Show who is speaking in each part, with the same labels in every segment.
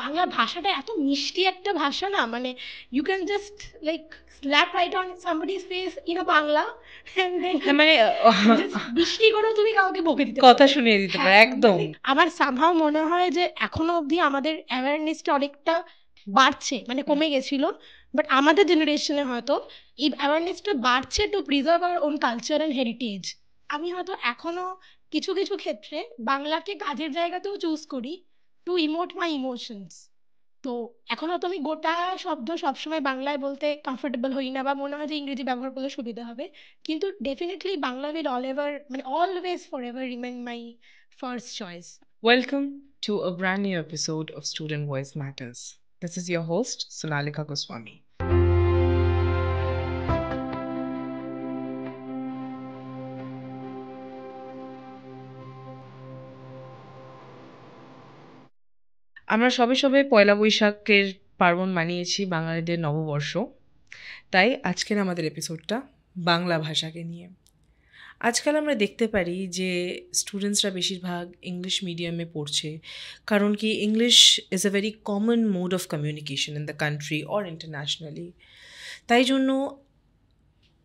Speaker 1: বাংলা ভাষাটা এত মিষ্টি একটা ভাষা না, মানে you can just like slap right on somebody's face in a Bangla and then
Speaker 2: মানে
Speaker 1: just বৃষ্টি করেও তুমি কাউকে বকে দিতে
Speaker 2: কথা
Speaker 1: পারো।
Speaker 2: শুনিয়ে দিতে পারে
Speaker 1: হ্যাঁ,
Speaker 2: একদম।
Speaker 1: মানে আমার সামহাও মনে হয় যে এখনো অবধি আমাদের অ্যাওয়ারনেসটা অনেকটা বাড়ছে, মানে কমে গেছিল, বাট আমাদের জেনারেশনে হয়তো এই অ্যাওয়ারনেসটা বাড়ছে two preserve our own culture and heritage. আমি হয়তো এখনো কিছু কিছু ক্ষেত্রে বাংলাকে কাজের জায়গাতেও চুজ করি টু ইমোট মাই ইমোশনস। তো এখনো তো আমি গোটা শব্দ সবসময় বাংলায় বলতে কমফোর্টেবল হই না, বা মনে হয় যে ইংরেজি ব্যবহার করলে সুবিধা হবে, কিন্তু definitely Bangla will always for ever remain my first choice.
Speaker 2: Welcome to a brand new episode of Student Voice Matters. This is your host, Sonalika Goswami. আমরা সবে সবে পয়লা বৈশাখের পার্বণ মানিয়েছি, বাঙালিদের নববর্ষ। তাই আজকের আমাদের এপিসোডটা বাংলা ভাষাকে নিয়ে। আজকাল আমরা দেখতে পারি যে স্টুডেন্টসরা বেশিরভাগ ইংলিশ মিডিয়ামে পড়ছে, কারণ কি English is a very common mode of communication in the country or internationally. তাই জন্য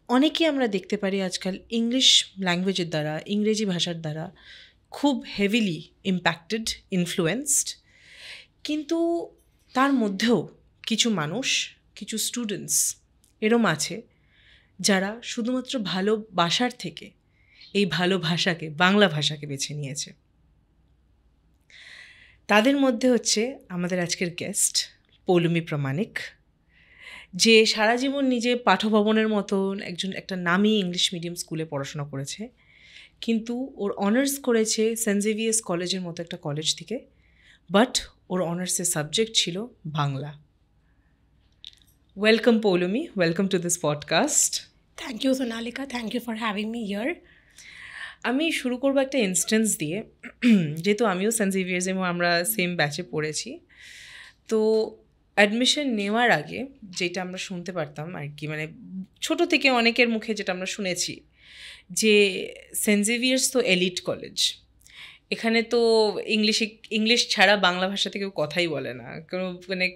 Speaker 2: অনেকেই আমরা দেখতে পারি আজকাল ইংলিশ ল্যাঙ্গুয়েজের দ্বারা, ইংরেজি ভাষার দ্বারা খুব হেভিলি ইম্প্যাক্টেড, ইনফ্লুয়েন্সড। কিন্তু তার মধ্যেও কিছু মানুষ, কিছু স্টুডেন্টস এরম আছে যারা শুধুমাত্র ভালোবাসার থেকে এই ভালো ভাষাকে, বাংলা ভাষাকে বেছে নিয়েছে। তাদের মধ্যে হচ্ছে আমাদের আজকের গেস্ট পৌলমী প্রামাণিক, যে সারা জীবন নিজে পাঠভবনের মতন একটা নামি ইংলিশ মিডিয়াম স্কুলে পড়াশোনা করেছে, কিন্তু ওর অনার্স করেছে সেন্ট জেভিয়ার্স কলেজের মতো একটা কলেজ থেকে, বাট ওর অনার্সের সাবজেক্ট ছিল Bangla. Welcome Poulami, welcome to this podcast.
Speaker 1: Thank you Sonalika, thank you for having me here.
Speaker 2: আমি শুরু করবো একটা ইনস্টেন্স দিয়ে, যেহেতু আমিও সেন্ট জেভিয়ার্স এবং আমরা সেম ব্যাচে পড়েছি। তো অ্যাডমিশন নেওয়ার আগে যেটা আমরা শুনতে পারতাম আর কি, মানে ছোট থেকে অনেকের মুখে যেটা আমরা শুনেছি, যে সেন্ট জেভিয়ার্স তো এলিট কলেজ, এখানে তো ইংলিশ ছাড়া বাংলা ভাষাতে কেউ কথাই বলে না,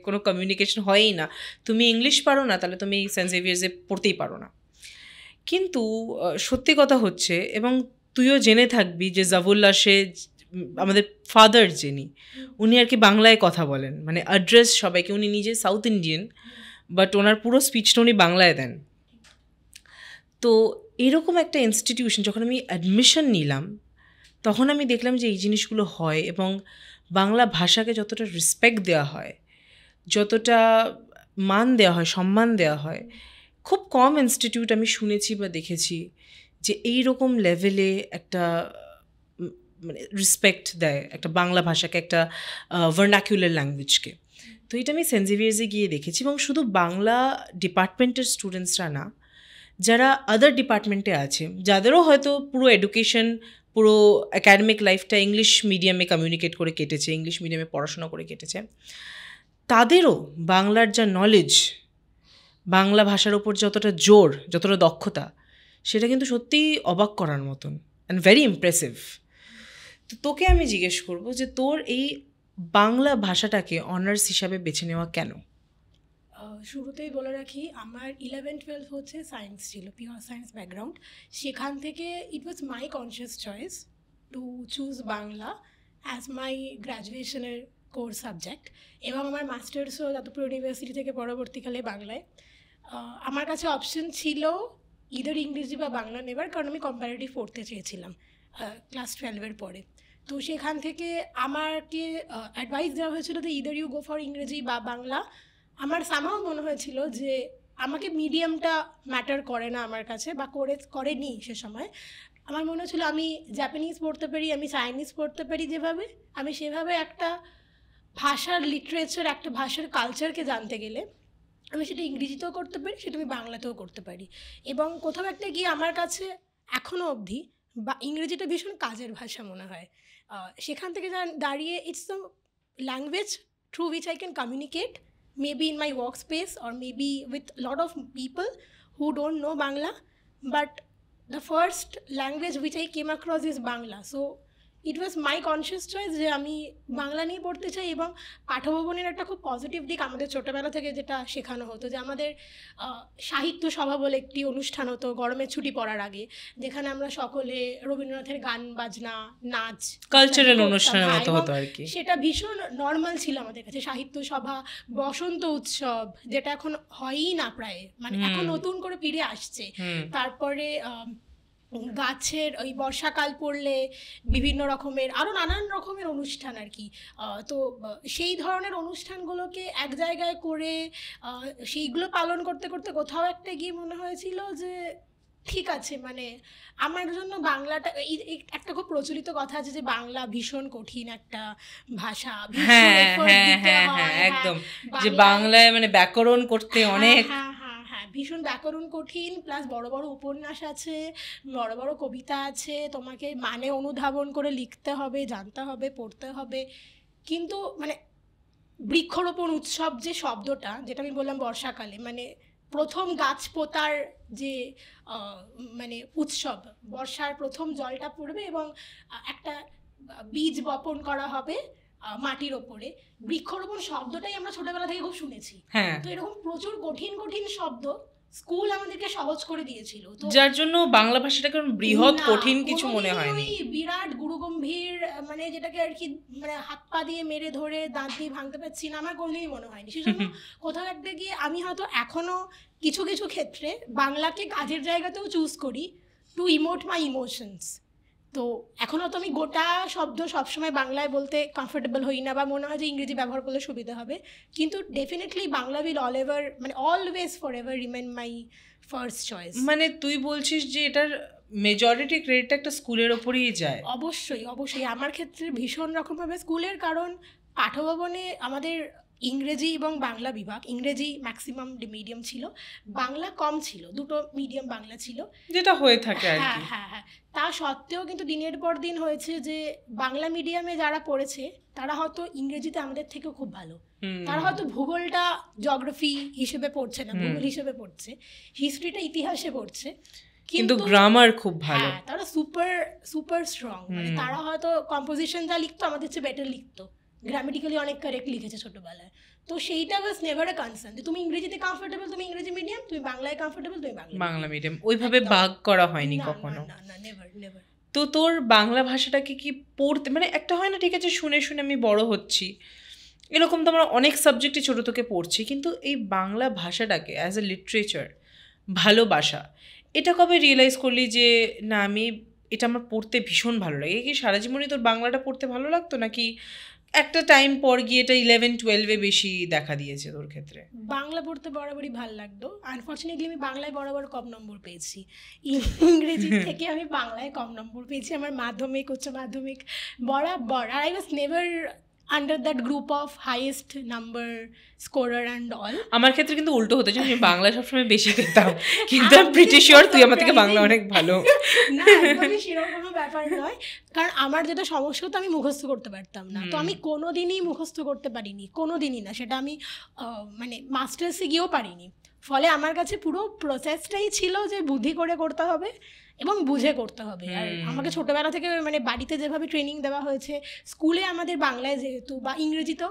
Speaker 2: কোনো কমিউনিকেশন হয়ই না। তুমি ইংলিশ পারো না, তাহলে তুমি সেন্ট জেভিয়ার্সে পড়তেই পারো না। কিন্তু সত্যি কথা হচ্ছে, এবং তুইও জেনে থাকবি যে জাবুল্লা সে আমাদের ফাদার যিনি, উনি আর কি বাংলায় কথা বলেন, মানে অ্যাড্রেস সবাইকে। উনি নিজে সাউথ ইন্ডিয়ান, বাট ওনার পুরো স্পিচটা উনি বাংলায় দেন। তো এরকম একটা ইনস্টিটিউশন যখন আমি অ্যাডমিশন নিলাম, তখন আমি দেখলাম যে এই জিনিসগুলো হয়, এবং বাংলা ভাষাকে যতটা রেসপেক্ট দেওয়া হয়, যতটা মান দেওয়া হয়, সম্মান দেওয়া হয়, খুব কম ইনস্টিটিউট আমি শুনেছি বা দেখেছি যে এই রকম লেভেলে একটা মানে রেসপেক্ট দেয় একটা বাংলা ভাষাকে, একটা ভার্নাকুলার ল্যাঙ্গুয়েজকে। তো এটা আমি সেন্ট জেভিয়ার্সে গিয়ে দেখেছি, এবং শুধু বাংলা ডিপার্টমেন্টের স্টুডেন্টসরা না, যারা আদার ডিপার্টমেন্টে আছে, যাদেরও হয়তো পুরো এডুকেশন, পুরো অ্যাকাডেমিক লাইফটা ইংলিশ মিডিয়ামে কমিউনিকেট করে কেটেছে, ইংলিশ মিডিয়ামে পড়াশোনা করে কেটেছে, তাদেরও বাংলার যা নলেজ, বাংলা ভাষার ওপর যতটা জোর, যতটা দক্ষতা, সেটা কিন্তু সত্যিই অবাক করার মতন অ্যান্ড ভেরি ইমপ্রেসিভ। তো তোকে আমি জিজ্ঞেস করবো যে তোর এই বাংলা ভাষাটাকে অনার্স হিসাবে বেছে নেওয়া কেন?
Speaker 1: শুরুতেই বলে রাখি, আমার 11-12 হচ্ছে সায়েন্স ছিল, পিওর সায়েন্স ব্যাকগ্রাউন্ড। সেখান থেকে it was my conscious choice to choose Bangla as my গ্র্যাজুয়েশনের কোর্স সাবজেক্ট, এবং আমার মাস্টার্সও যাদবপুর ইউনিভার্সিটি থেকে পরবর্তীকালে বাংলায়। আমার কাছে অপশন ছিল ইদার ইংরেজি বা বাংলা নেবার, কারণ আমি কম্পারেটিভ পড়তে চেয়েছিলাম ক্লাস 12-এর পরে। তো সেখান থেকে আমাকে অ্যাডভাইস দেওয়া হয়েছিল যে ইদার ইউ গো ফর ইংরেজি বা বাংলা। আমার সামহাও মনে হয়েছিল যে আমাকে মিডিয়ামটা ম্যাটার করে না আমার কাছে, বা করেনি সে সময়। আমার মনে হচ্ছিলো আমি জাপানিজ পড়তে পারি, আমি চাইনিজ পড়তে পারি, যেভাবে আমি সেভাবে একটা ভাষার লিটারেচার, একটা ভাষার কালচারকে জানতে গেলে আমি সেটা ইংরেজিতেও করতে পারি, সেটা আমি বাংলাতেও করতে পারি। এবং কোথাও একটা গিয়ে আমার কাছে এখনও অবধি বা ইংরেজিটা ভীষণ কাজের ভাষা মনে হয়। সেখান থেকে দাঁড়িয়ে it's the language through which I can communicate, maybe in my workspace or maybe with a lot of people who don't know Bangla, but the first language which I came across is Bangla. So it was my conscious choice যে আমি বাংলা নিয়ে পড়তে চাই। এবং পাঠভবনের একটা খুব positive দিক আমাদের ছোটোবেলা থেকে যেটা শেখানো হতো, যে আমাদের সাহিত্য সভা বলে একটি অনুষ্ঠান হতো গরমের ছুটি পড়ার আগে, যেখানে আমরা সকলে রবীন্দ্রনাথের গান বাজনা নাচ
Speaker 2: কালচারাল অনুষ্ঠানের মতো হতো আর কি।
Speaker 1: সেটা ভীষণ নর্মাল ছিল আমাদের কাছে। সাহিত্য সভা, বসন্ত উৎসব যেটা এখন হয়ই না প্রায়, মানে এখন নতুন করে ফিরে আসছে। তারপরে গাছের ওই বর্ষাকাল পড়লে বিভিন্ন রকমের আরও নানান রকমের অনুষ্ঠান আর কি। তো সেই ধরনের অনুষ্ঠানগুলোকে এক জায়গায় করে সেইগুলো পালন করতে করতে কোথাও একটা গিয়ে মনে হয়েছিল যে ঠিক আছে, মানে আমার জন্য বাংলাটা, একটা খুব প্রচলিত কথা আছে যে বাংলা ভীষণ কঠিন একটা ভাষা,
Speaker 2: একদম, যে বাংলায় মানে ব্যাকরণ করতে অনেক,
Speaker 1: ভীষণ ব্যাকরণ কঠিন, প্লাস বড় বড় উপন্যাস আছে, বড় বড় কবিতা আছে, তোমাকে মানে অনুধাবন করে লিখতে হবে, জানতে হবে, পড়তে হবে। কিন্তু মানে বৃক্ষরোপণ উৎসব যে শব্দটা, যেটা আমি বললাম বর্ষাকালে, মানে প্রথম গাছ পোতার যে মানে উৎসব, বর্ষার প্রথম জলটা পড়বে এবং একটা বীজ বপন করা হবে মাটির ওপরে, বৃক্ষরোপণ শব্দটাই আমরা ছোটবেলা থেকে খুব শুনেছি। তো এরকম প্রচুর কঠিন কঠিন শব্দ স্কুল আমাদেরকে সহজ করে দিয়েছিল, তো
Speaker 2: যার জন্য বাংলা ভাষাটাকে বৃহৎ কঠিন কিছু মনে হয়নি।
Speaker 1: বিরাট গুরুগম্ভীর, মানে যেটাকে আর কি মানে হাত পা দিয়ে মেরে ধরে দাঁত দিয়ে ভাঙতে পারছি না, আমার কোনোদিনই মনে হয়নি। সেজন্য কোথাও একটা গিয়ে আমি হয়তো এখনো কিছু কিছু ক্ষেত্রে বাংলাকে কাজের জায়গাতেও চুজ করি টু ইমোট মাই ইমোশনস। তো এখনও তো আমি গোটা শব্দ সবসময় বাংলায় বলতে কমফোর্টেবল হই না, বা মনে হয় যে ইংরেজি ব্যবহার করলে সুবিধা হবে, কিন্তু definitely Bangla will always for ever remain my first choice.
Speaker 2: মানে তুই বলছিস যে এটার মেজরিটি ক্রেডিট একটা স্কুলের ওপরেই যায়?
Speaker 1: অবশ্যই অবশ্যই, আমার ক্ষেত্রে ভীষণ রকমভাবে স্কুলের, কারণ পাঠভবনে আমাদের ইংরেজি এবং বাংলা বিভাগ, ইংরেজি ম্যাক্সিমাম মিডিয়াম ছিল, বাংলা কম ছিল, দুটো মিডিয়াম বাংলা ছিল,
Speaker 2: যেটা হয়ে থাকে আর কি।
Speaker 1: হ্যাঁ, তা সত্ত্বেও কিন্তু দিনের পর দিন হয়েছে যে বাংলা মিডিয়ামে যারা পড়েছে তারা হয়তো ইংরেজিতে আমাদের থেকেও খুব ভালো। তারা হয়তো ভূগোলটা জিওগ্রাফি হিসেবে পড়ছে না, ভূগোল হিসেবে পড়ছে, হিস্ট্রিটা ইতিহাসে পড়ছে,
Speaker 2: কিন্তু গ্রামার খুব ভালো,
Speaker 1: তারা সুপার সুপার স্ট্রং। মানে তারা হয়তো কম্পোজিশন যা লিখতো আমাদের চেয়ে বেটার লিখতো, গ্রামেটিক্যালি অনেক কারেক্ট লিখেছে ছোটবেলায়। তো সেইটা ওয়াজ নেভার এ কনসার্ন যে তুমি ইংরেজিতে কমফোর্টেবল, তুমি ইংরেজি মিডিয়াম, তুমি বাংলায় কমফোর্টেবল, তুমি
Speaker 2: বাংলা মিডিয়াম। ওইভাবে ভাগ করা হয়নি কখনো?
Speaker 1: না, নেভার নেভার।
Speaker 2: তো তোর বাংলা ভাষাটাকে কি পড়তে, মানে একটা হয় না ঠিক আছে শুনে শুনে আমি বড় হচ্ছি, এরকম তো আমরা অনেক সাবজেক্টই ছোটো থেকে পড়ছি, কিন্তু এই বাংলা ভাষাটাকে অ্যাজ এ লিটারেচার ভালোবাসা, এটা কবে রিয়েলাইজ করলি যে না আমি এটা আমার পড়তে ভীষণ ভালো লাগে? কি সারা জীবনই তোর বাংলাটা পড়তে ভালো লাগতো, নাকি একটা টাইম পর গিয়ে এটা 11-12-এ বেশি দেখা দিয়েছে তোর ক্ষেত্রে?
Speaker 1: বাংলা পড়তে বরাবরই ভালো লাগতো। আনফর্চুনেটলি আমি বাংলায় বরাবর কম নম্বর পেয়েছি, ইংরেজি থেকে আমি বাংলায় কম নম্বর পেয়েছি আমার মাধ্যমিক, উচ্চ মাধ্যমিক বরাবর। আর I was never under that group of highest number scorer and all.
Speaker 2: আমার ক্ষেত্রে কিন্তু উল্টো হতে চাই, আমি বাংলা সবসময় বেশি পেতাম, কিন্তু আমি প্রিটি শিওর তুই আমার থেকে বাংলা অনেক ভালো।
Speaker 1: না, একদমই সেরকম কোনো ব্যাপার নয়, কারণ আমার যেটা সমস্যা হতো আমি মুখস্থ করতে পারতাম না। তো আমি কোনোদিনই মুখস্থ করতে পারিনি, কোনোদিনই না, সেটা আমি মানে মাস্টার্সে গিয়েও পারিনি। ফলে আমার কাছে পুরো প্রসেসটাই ছিল যে বুদ্ধি করে করতে হবে এবং বুঝে করতে হবে। আর আমাকে ছোটোবেলা থেকে মানে বাড়িতে যেভাবে ট্রেনিং দেওয়া হয়েছে, স্কুলে আমাদের বাংলায় যেহেতু বা ইংরেজিতেও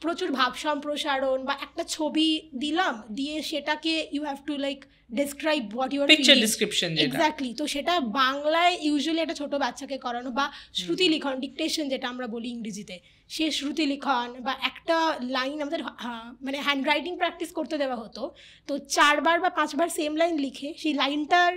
Speaker 1: প্রচুর ভাব সম্প্রসারণ, বা একটা ছবি দিলাম, দিয়ে সেটাকে you have to like describe what your
Speaker 2: picture description,
Speaker 1: exactly. তো সেটা বাংলায় ইউজুয়ালি একটা ছোটো বাচ্চাকে করানো, বা শ্রুতি লিখন, ডিকটেশন যেটা আমরা বলি ইংরেজিতে, সে শ্রুতি লিখন, বা একটা লাইন আমাদের মানে হ্যান্ড রাইটিং প্র্যাকটিস করতে দেওয়া হতো। তো 4 বার বা 5 বার সেম লাইন লিখে সেই লাইনটার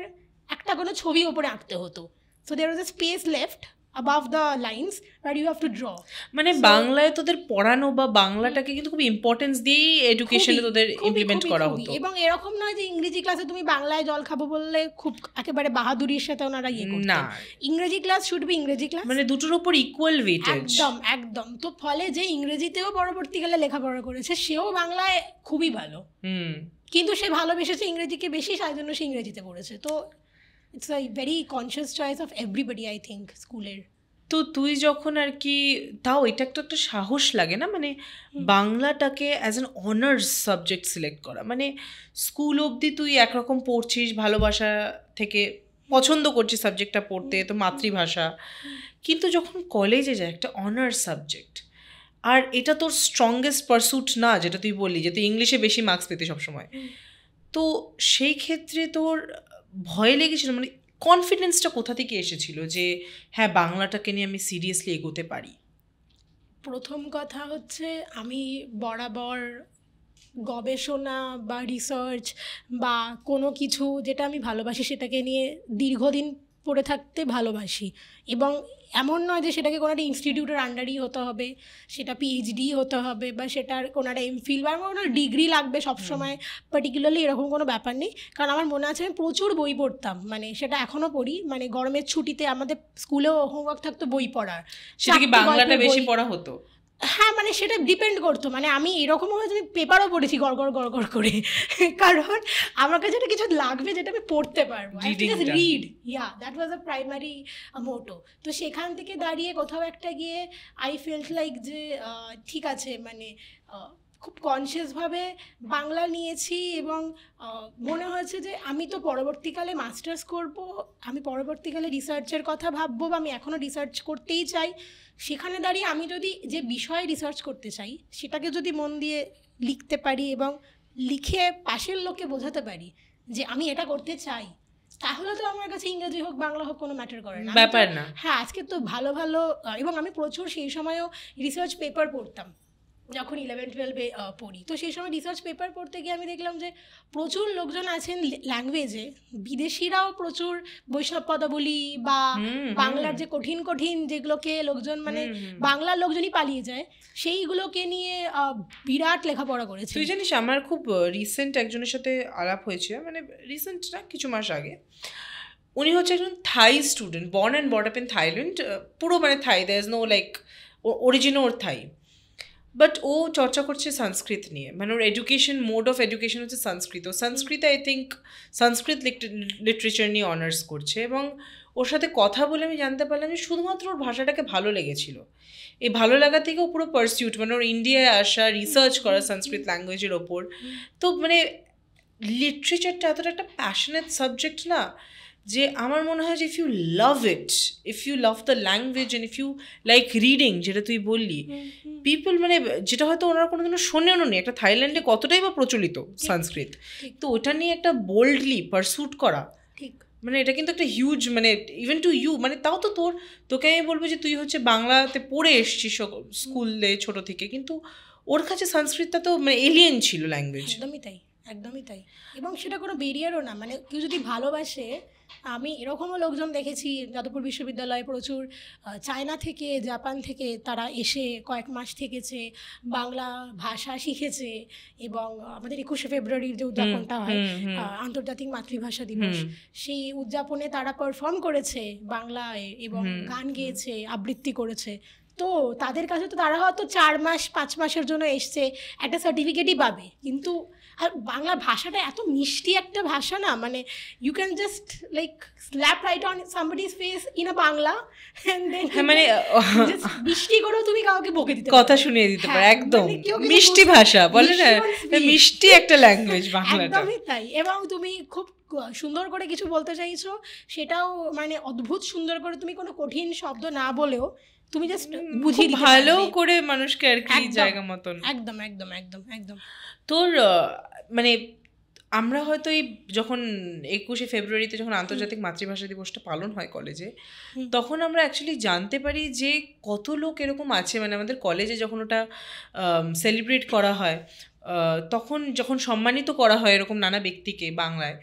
Speaker 1: একটা কোনো ছবি ওপরে আঁকতে হতো। So there was a space left above the lines where you have to draw.
Speaker 2: মানে বাংলায় তোদের পড়ানো বা বাংলাটাকে কিন্তু খুব ইম্পর্টেন্স দিয়ে এডুকেশনে তোদের ইমপ্লিমেন্ট করা হতো।
Speaker 1: এবং এরকম নয় যে ইংরেজি ক্লাসে তুমি বাংলায় জল খাবো বললে খুব একেবারে বাহাদুরির সাথে ওনারা ইয়ে করতেন না। ইংরেজি ক্লাস শুড বি ইংরেজি ক্লাস,
Speaker 2: মানে দুটোর উপর ইকুয়াল ওয়েটেজ।
Speaker 1: একদম একদম। তো ফলে যে ইংরেজিতেও পরবর্তীকালে লেখাপড়া করেছে সেও বাংলায় খুবই ভালো, কিন্তু সে ভালোবেসেছে ইংরেজিকে বেশি, সেই জন্য সে ইংরেজিতে পড়েছে। তো it's a very conscious choice of everybody, I think, স্কুলের।
Speaker 2: তো তুই যখন আর কি, তাও এটা একটা সাহস লাগে না, মানে বাংলাটাকে as an honours subject select করা, মানে স্কুল অবধি তুই একরকম পড়ছিস ভালোবাসা থেকে পছন্দ করছি সাবজেক্টটা পড়তে, তো মাতৃভাষা। কিন্তু যখন কলেজে যায় একটা অনার্স সাবজেক্ট, আর এটা তোর স্ট্রংগেস্ট পারসুট না, যেটা তুই বললি যে তুই ইংলিশে বেশি মার্কস পেতে সবসময়, তো সেই ক্ষেত্রে তোর ভয় লেগেছিল, মানে কনফিডেন্সটা কোথা থেকে এসেছিল যে হ্যাঁ বাংলাটাকে নিয়ে আমি সিরিয়াসলি এগোতে পারি?
Speaker 1: প্রথম কথা হচ্ছে আমি বরাবর গবেষণা বা রিসার্চ বা কোনো কিছু যেটা আমি ভালোবাসি সেটাকে নিয়ে দীর্ঘদিন পড়ে থাকতে ভালোবাসি। এবং এমন নয় যে সেটাকে কোনো একটা ইনস্টিটিউটের আন্ডারই হতে হবে, সেটা পিএইচডি হতে হবে, বা সেটার কোনো একটা এমফিল বা কোনো ডিগ্রি লাগবে সবসময় পার্টিকুলারলি, এরকম কোনো ব্যাপার নেই। কারণ আমার মনে আছে আমি প্রচুর বই পড়তাম, মানে সেটা এখনও পড়ি। মানে গরমের ছুটিতে আমাদের স্কুলেও হোমওয়ার্ক থাকতো বই পড়ার।
Speaker 2: সেটা কি বাংলাটা বেশি পড়া হতো?
Speaker 1: হ্যাঁ, মানে সেটা ডিপেন্ড করতো। মানে আমি এরকমও হয়েছে আমি পেপারও পড়েছি গড় করে, কারণ আমার কাছে একটা কিছু লাগবে যেটা আমি পড়তে পারবো। Read, yeah, that was a primary motto. তো সেখান থেকে দাঁড়িয়ে কোথাও একটা গিয়ে আই ফেল্ট লাইক যে ঠিক আছে, মানে খুব কনসিয়াসভাবে বাংলা নিয়েছি এবং মনে হয়েছে যে আমি তো পরবর্তীকালে মাস্টার্স করব, আমি পরবর্তীকালে রিসার্চের কথা ভাববো, বা আমি এখনও রিসার্চ করতেই চাই। সেখানে দাঁড়িয়ে আমি যদি যে বিষয়ে রিসার্চ করতে চাই সেটাকে যদি মন দিয়ে লিখতে পারি এবং লিখে পাশের লোককে বোঝাতে পারি যে আমি এটা করতে চাই, তাহলে তো আমার কাছে ইংরেজি হোক বাংলা হোক কোনো ম্যাটার করে না, ব্যাপার না। হ্যাঁ, আজকে তো ভালো ভালো, এবং আমি প্রচুর সেই সময়ও রিসার্চ পেপার পড়তাম যখন 11-12-এ পড়ি। তো সেই সময় রিসার্চ পেপার পড়তে গিয়ে আমি দেখলাম যে প্রচুর লোকজন আছেন ল্যাঙ্গুয়েজে, বিদেশিরাও প্রচুর বৈষ্ণব পদাবলী বা বাংলার যে কঠিন কঠিন যেগুলোকে লোকজন, মানে বাংলার লোকজনই পালিয়ে যায়, সেইগুলোকে নিয়ে বিরাট লেখাপড়া করেছে।
Speaker 2: তুই জানিস আমার খুব রিসেন্ট একজনের সাথে আলাপ হয়েছে, মানে রিসেন্ট না, কিছু মাস আগে। উনি হচ্ছে একজন Thai student, born and brought up in Thailand, পুরো মানে Thai, there is no like origin ওর থাই, বাট ও চর্চা করছে সংস্কৃত নিয়ে, মানে ওর এডুকেশন, মোড অফ এডুকেশন হচ্ছে সংস্কৃত। সংস্কৃতে আই থিঙ্ক সংস্কৃত লিটারেচার নিয়ে অনার্স করছে, এবং ওর সাথে কথা বলে আমি জানতে পারলাম যে শুধুমাত্র ওর ভাষাটাকে ভালো লেগেছিল। এই ভালো লাগা থেকেও পুরো পারসিউট, মানে ওর ইন্ডিয়ায় আসা, রিসার্চ করা সংস্কৃত ল্যাঙ্গুয়েজের ওপর। তো মানে লিটারেচারটা এতটা একটা প্যাশনেট সাবজেক্ট না, যে আমার মনে হয় যে if you love it, if you love the language and if you like reading, যেটা তুই বললি, পিপল, মানে যেটা হয়তো ওনারা কোনোদিনও শোনেও নি, একটা থাইল্যান্ডে কতটাই বা প্রচলিত সংস্কৃত, তো ওটা নিয়ে একটা বোল্ডলি পারসুট করা, মানে এটা কিন্তু একটা হিউজ, মানে ইভেন টু ইউ, মানে তাও তো তোকে আমি বলবো যে তুই হচ্ছে বাংলাতে পড়ে এসছিস স্কুলে ছোট থেকে, কিন্তু ওর কাছে সংস্কৃতটা তো মানে এলিয়েন ছিল ল্যাঙ্গুয়েজ।
Speaker 1: একদমই তাই। এবং সেটা কোনো ব্যারিয়ারও না, মানে কেউ যদি ভালোবাসে, আমি এরকমও লোকজন দেখেছি যাদবপুর বিশ্ববিদ্যালয়ে প্রচুর চায়না থেকে, জাপান থেকে তারা এসে কয়েক মাস থেকেছে, বাংলা ভাষা শিখেছে, এবং আমাদের 21শে ফেব্রুয়ারির যে উদযাপনটা হয়, আন্তর্জাতিক মাতৃভাষা দিবস, সেই উদযাপনে তারা পারফর্ম করেছে বাংলায় এবং গান গেয়েছে, আবৃত্তি করেছে। তো তাদের কাছে তো তারা হয়তো 4 মাস 5 মাসের জন্য এসছে, একটা সার্টিফিকেটই পাবে, কিন্তু আর বাংলা ভাষাটা এত মিষ্টি একটা ভাষা না, মানে you can just like slap right on somebody's face in a Bangla, মানে মিষ্টি করেও তুমি কাউকে বকে দিতে, কথা শুনিয়ে দিতে পারো, একদম মিষ্টি ভাষা বলে না, মিষ্টি একটা ল্যাঙ্গুয়েজ বাংলাটা, একদমই তাই। এবং তুমি খুব সুন্দর করে কিছু বলতে চাইছো, সেটাও মানে অদ্ভুত সুন্দর করে, তুমি কোনো কঠিন শব্দ না বলেও তুমি জাস্ট বুঝিয়ে দিতে ভালো করে মানুষকে আর কি জায়গা মতন, একদম একদম একদম একদম। তোর মানে আমরা হয়তো এই যখন 21শে ফেব্রুয়ারিতে যখন আন্তর্জাতিক মাতৃভাষা দিবসটা পালন হয় কলেজে, তখন আমরা অ্যাকচুয়ালি জানতে পারি যে কত লোক এরকম আছে, মানে আমাদের কলেজে যখন ওটা সেলিব্রেট করা হয়, তখন যখন সম্মানিত করা হয় এরকম নানা ব্যক্তিকে বাংলায়,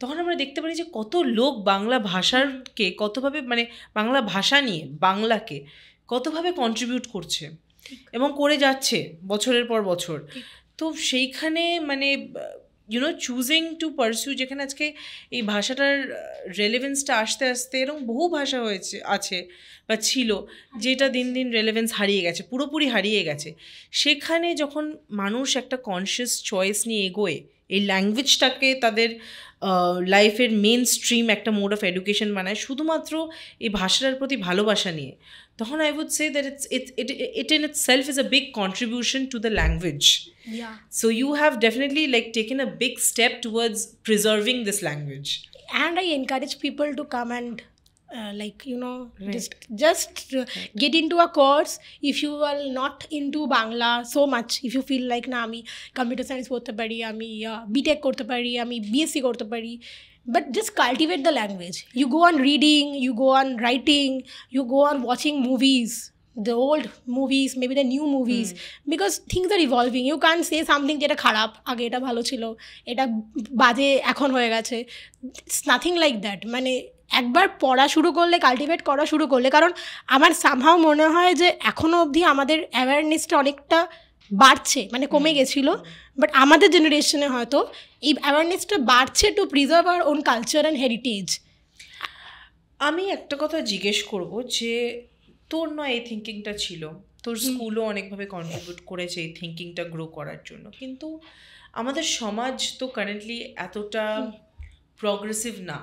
Speaker 1: তখন আমরা দেখতে পারি যে কত লোক বাংলা ভাষাকে কতভাবে, মানে বাংলা ভাষা নিয়ে বাংলাকে কতভাবে কন্ট্রিবিউট করছে এবং করে যাচ্ছে বছরের পর বছর। তো সেইখানে মানে চুজিং টু পারসিউ, যেখানে আজকে এই ভাষাটার রেলেভেন্সটা আস্তে আস্তে, এরকম বহু ভাষা আছে বা ছিল যেটা দিন দিন রেলেভেন্স হারিয়ে গেছে, পুরোপুরি হারিয়ে গেছে, সেখানে যখন মানুষ একটা কনসিয়াস চয়েস নিয়ে এগোয় এই ল্যাঙ্গুয়েজটাকে তাদের লাইফের মেন স্ট্রিম একটা মোড অফ এডুকেশন বানায় শুধুমাত্র এই ভাষাটার প্রতি ভালোবাসা নিয়ে, তখন I would say that it in itself is a big contribution to the language. Yeah. So you have definitely like taken a big step towards preserving this language. and I encourage people to come and like
Speaker 2: Right.
Speaker 1: just get into a course if you are not into Bangla so much. If you feel like na ami computer science porte pari, ami BTech korte pari, ami BSc korte pari, but just cultivate the language. You go on reading, you go on writing, you go on watching movies, the old movies, maybe the new movies, because things are evolving. You can't say something যেটা খারাপ আগে এটা ভালো ছিল, এটা বাজে এখন হয়ে গেছে. It's nothing like that. মানে একবার পড়া শুরু করলে, কাল্টিভেট করা শুরু করলে, কারণ আমার সামহাও মনে হয় যে এখনও অবধি আমাদের অ্যাওয়ারনেসটা অনেকটা বাড়ছে, মানে কমে গেছিল, বাট আমাদের জেনারেশনে হয়তো এই অ্যাওয়ারনেসটা বাড়ছে two preserve our own culture and heritage.
Speaker 2: আমি একটা কথা জিজ্ঞেস করব যে তোর নয় এই থিঙ্কিংটা ছিল, তোর স্কুলও অনেকভাবে কন্ট্রিবিউট করেছে এই থিঙ্কিংটা গ্রো করার জন্য, কিন্তু আমাদের সমাজ তো কারেন্টলি এতটা প্রগ্রেসিভ না.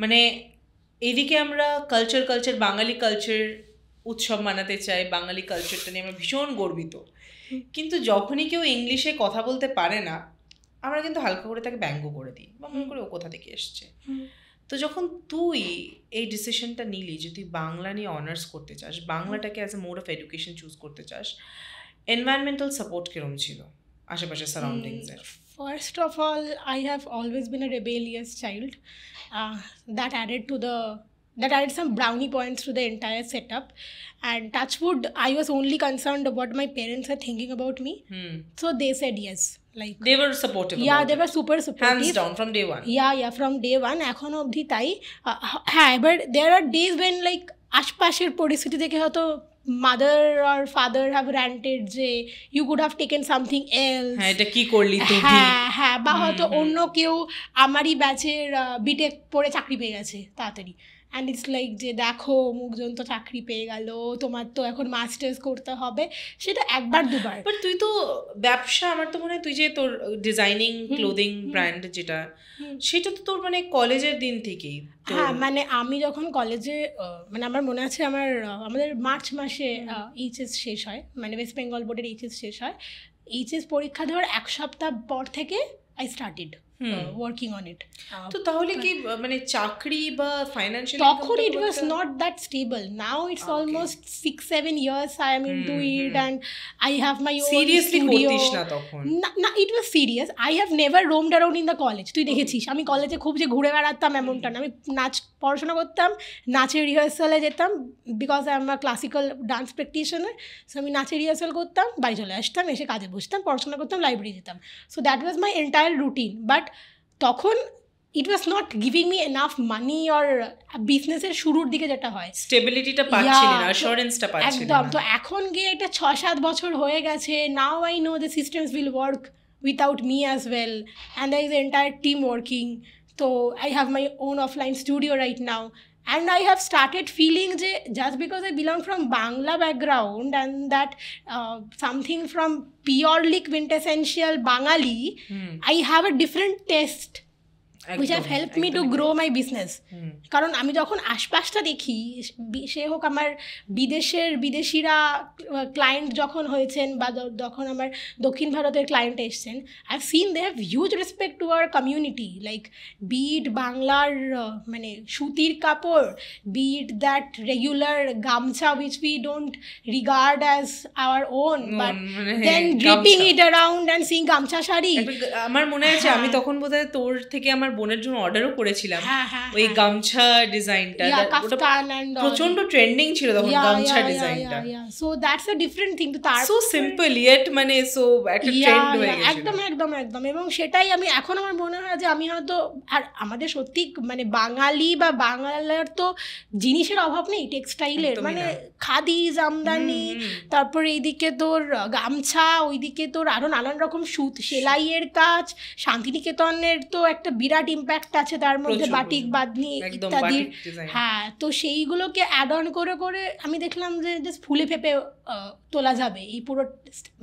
Speaker 2: মানে এদিকে আমরা কালচার বাঙালি কালচার উৎসব মানাতে চাই, বাঙালি কালচারটা নিয়ে আমরা ভীষণ গর্বিত, কিন্তু যখনই কেউ ইংলিশে কথা বলতে পারে না আমরা কিন্তু হালকা করে তাকে ব্যঙ্গ করে দিই বা মনে করে ও কোথা থেকে এসছে. তো যখন তুই এই ডিসিশনটা নিলি যে তুই বাংলা নিয়ে অনার্স করতে চাস, বাংলাটাকে as a mode of education choose করতে চাস, এনভায়রনমেন্টাল সাপোর্ট কিরম ছিল আশেপাশে সারাউন্ডিংসের?
Speaker 1: First of all, I have always been a rebellious child. That added some brownie points to the entire setup. And touch wood, I was only concerned about what my parents are thinking about me. So they said yes. Like
Speaker 2: they were supportive.
Speaker 1: Yeah, they were super supportive.
Speaker 2: Hands down from day one.
Speaker 1: Yeah, from day one. এখনো অবধি তাই. হ্যাঁ, but there are days when like আশপাশের পরিস্থিতি দেখে হয়তো mother or father have ranted যে you could have taken something else.
Speaker 2: হ্যাঁ, এটা কি করলি তুই?
Speaker 1: হ্যাঁ, বা হয়তো অন্য কেউ আমারই ব্যাচের বিটেক পড়ে চাকরি পেয়ে গেছে তাড়াতাড়ি, অ্যান্ড ইটস লাইক যে দেখো মুখজন তো চাকরি পেয়ে গেল, তোমার তো এখন মাস্টার্স করতে হবে. সেটা একবার দুবার.
Speaker 2: বাট তুই তো ব্যবসা, আমার তো মনে হয় তুই যে তোর ডিজাইনিং ক্লোদিং ব্র্যান্ড যেটা, সেটা তো তোর মানে কলেজের দিন থেকেই.
Speaker 1: হ্যাঁ, মানে আমি যখন কলেজে মানে আমার মনে আছে আমাদের মার্চ মাসে এইচএস শেষ হয়, মানে ওয়েস্ট বেঙ্গল বোর্ডের এইচএস শেষ হয়. এইচএস পরীক্ষা দেওয়ার এক সপ্তাহ পর থেকে I started working on it.
Speaker 2: তো তাহলে কি মানে চাকরি বা ফাইন্যান্সিয়াল
Speaker 1: তখন it was not that stable. Now it's almost 6-7 years I am into it, and I have my own
Speaker 2: seriously
Speaker 1: studio.
Speaker 2: করতিস না তখন?
Speaker 1: না, it was serious. I have never roamed around in the college. তুই দেখেছিস আমি কলেজে খুব যে ঘুরে বেড়াতাম এমনটা না. আমি পড়াশোনা করতাম, নাচের রিহার্সালে যেতাম, because I am a classical dance practitioner. So আমি নাচের রিহার্সাল করতাম, বাড়ি চলে আসতাম, এসে কাজে বসতাম, পড়াশোনা করতাম, লাইব্রেরি যেতাম. So that was my entire routine. But তখন it was not giving me enough money or বিজনেসের শুরুর দিকে যেটা হয়,
Speaker 2: স্টেবিলিটিটা পাচ্ছিলি না, অ্যাসুরেন্সটা পাচ্ছিলি না.
Speaker 1: একদম. তো এখন গিয়ে এটা 6-7 বছর হয়ে গেছে. Now I know the systems will work without me as well, and there is entire team working. তো I have my own offline studio right now. And I have started feeling যে just because I belong from Bangla background and that something from purely quintessential Bangali, I have a different taste which have helped me to grow my business. কারণ আমি যখন আশপাশটা দেখি, সে হোক আমার বিদেশিরা client যখন হয়েছেন বা যখন আমার দক্ষিণ ভারতের ক্লায়েন্ট এসছেন, I have seen they have huge respect to our community. Like be it বাংলার মানে সুতির কাপড়, be it that regular gamchha which we don't regard as our own, but then dripping it around and sing gamchha sari.
Speaker 2: আমার মনে আছে আমি তখন বোধহয় তোর থেকে আমার বোনের জন্য অর্ডারও করেছিলাম ওই গামছা ডিজাইনটা. প্রচন্ড ট্রেন্ডিং ছিল তখন গামছা ডিজাইনটা.
Speaker 1: So that's a different thing. তো তার
Speaker 2: সো সিম্পল ইয়েট মানে সো একটা ট্রেন্ড হয়ে গেছে.
Speaker 1: একদম. এবং সেটাই আমি এখন আমার মনে হয় যে আমি হয়তো, আর আমাদের সত্যি মানে বাঙালি বা বাংলার তো জিনিসের অভাব নেই টেক্সটাইলের, মানে খাদি, জামদানি, তারপর এইদিকে তোর গামছা, ওইদিকে তোর আরো নানান রকম সুত সেলাইয়ের কাজ. শান্তিনিকেতনের তো একটা বিরাট ইম্প্যাক্ট আছে তার মধ্যে, বাটিক, বাঁধনি ইত্যাদি. হ্যাঁ, তো সেইগুলোকে অ্যাড অন করে করে আমি দেখলাম যে জাস্ট ফুলে ফেপে তোলা যাবে এই পুরো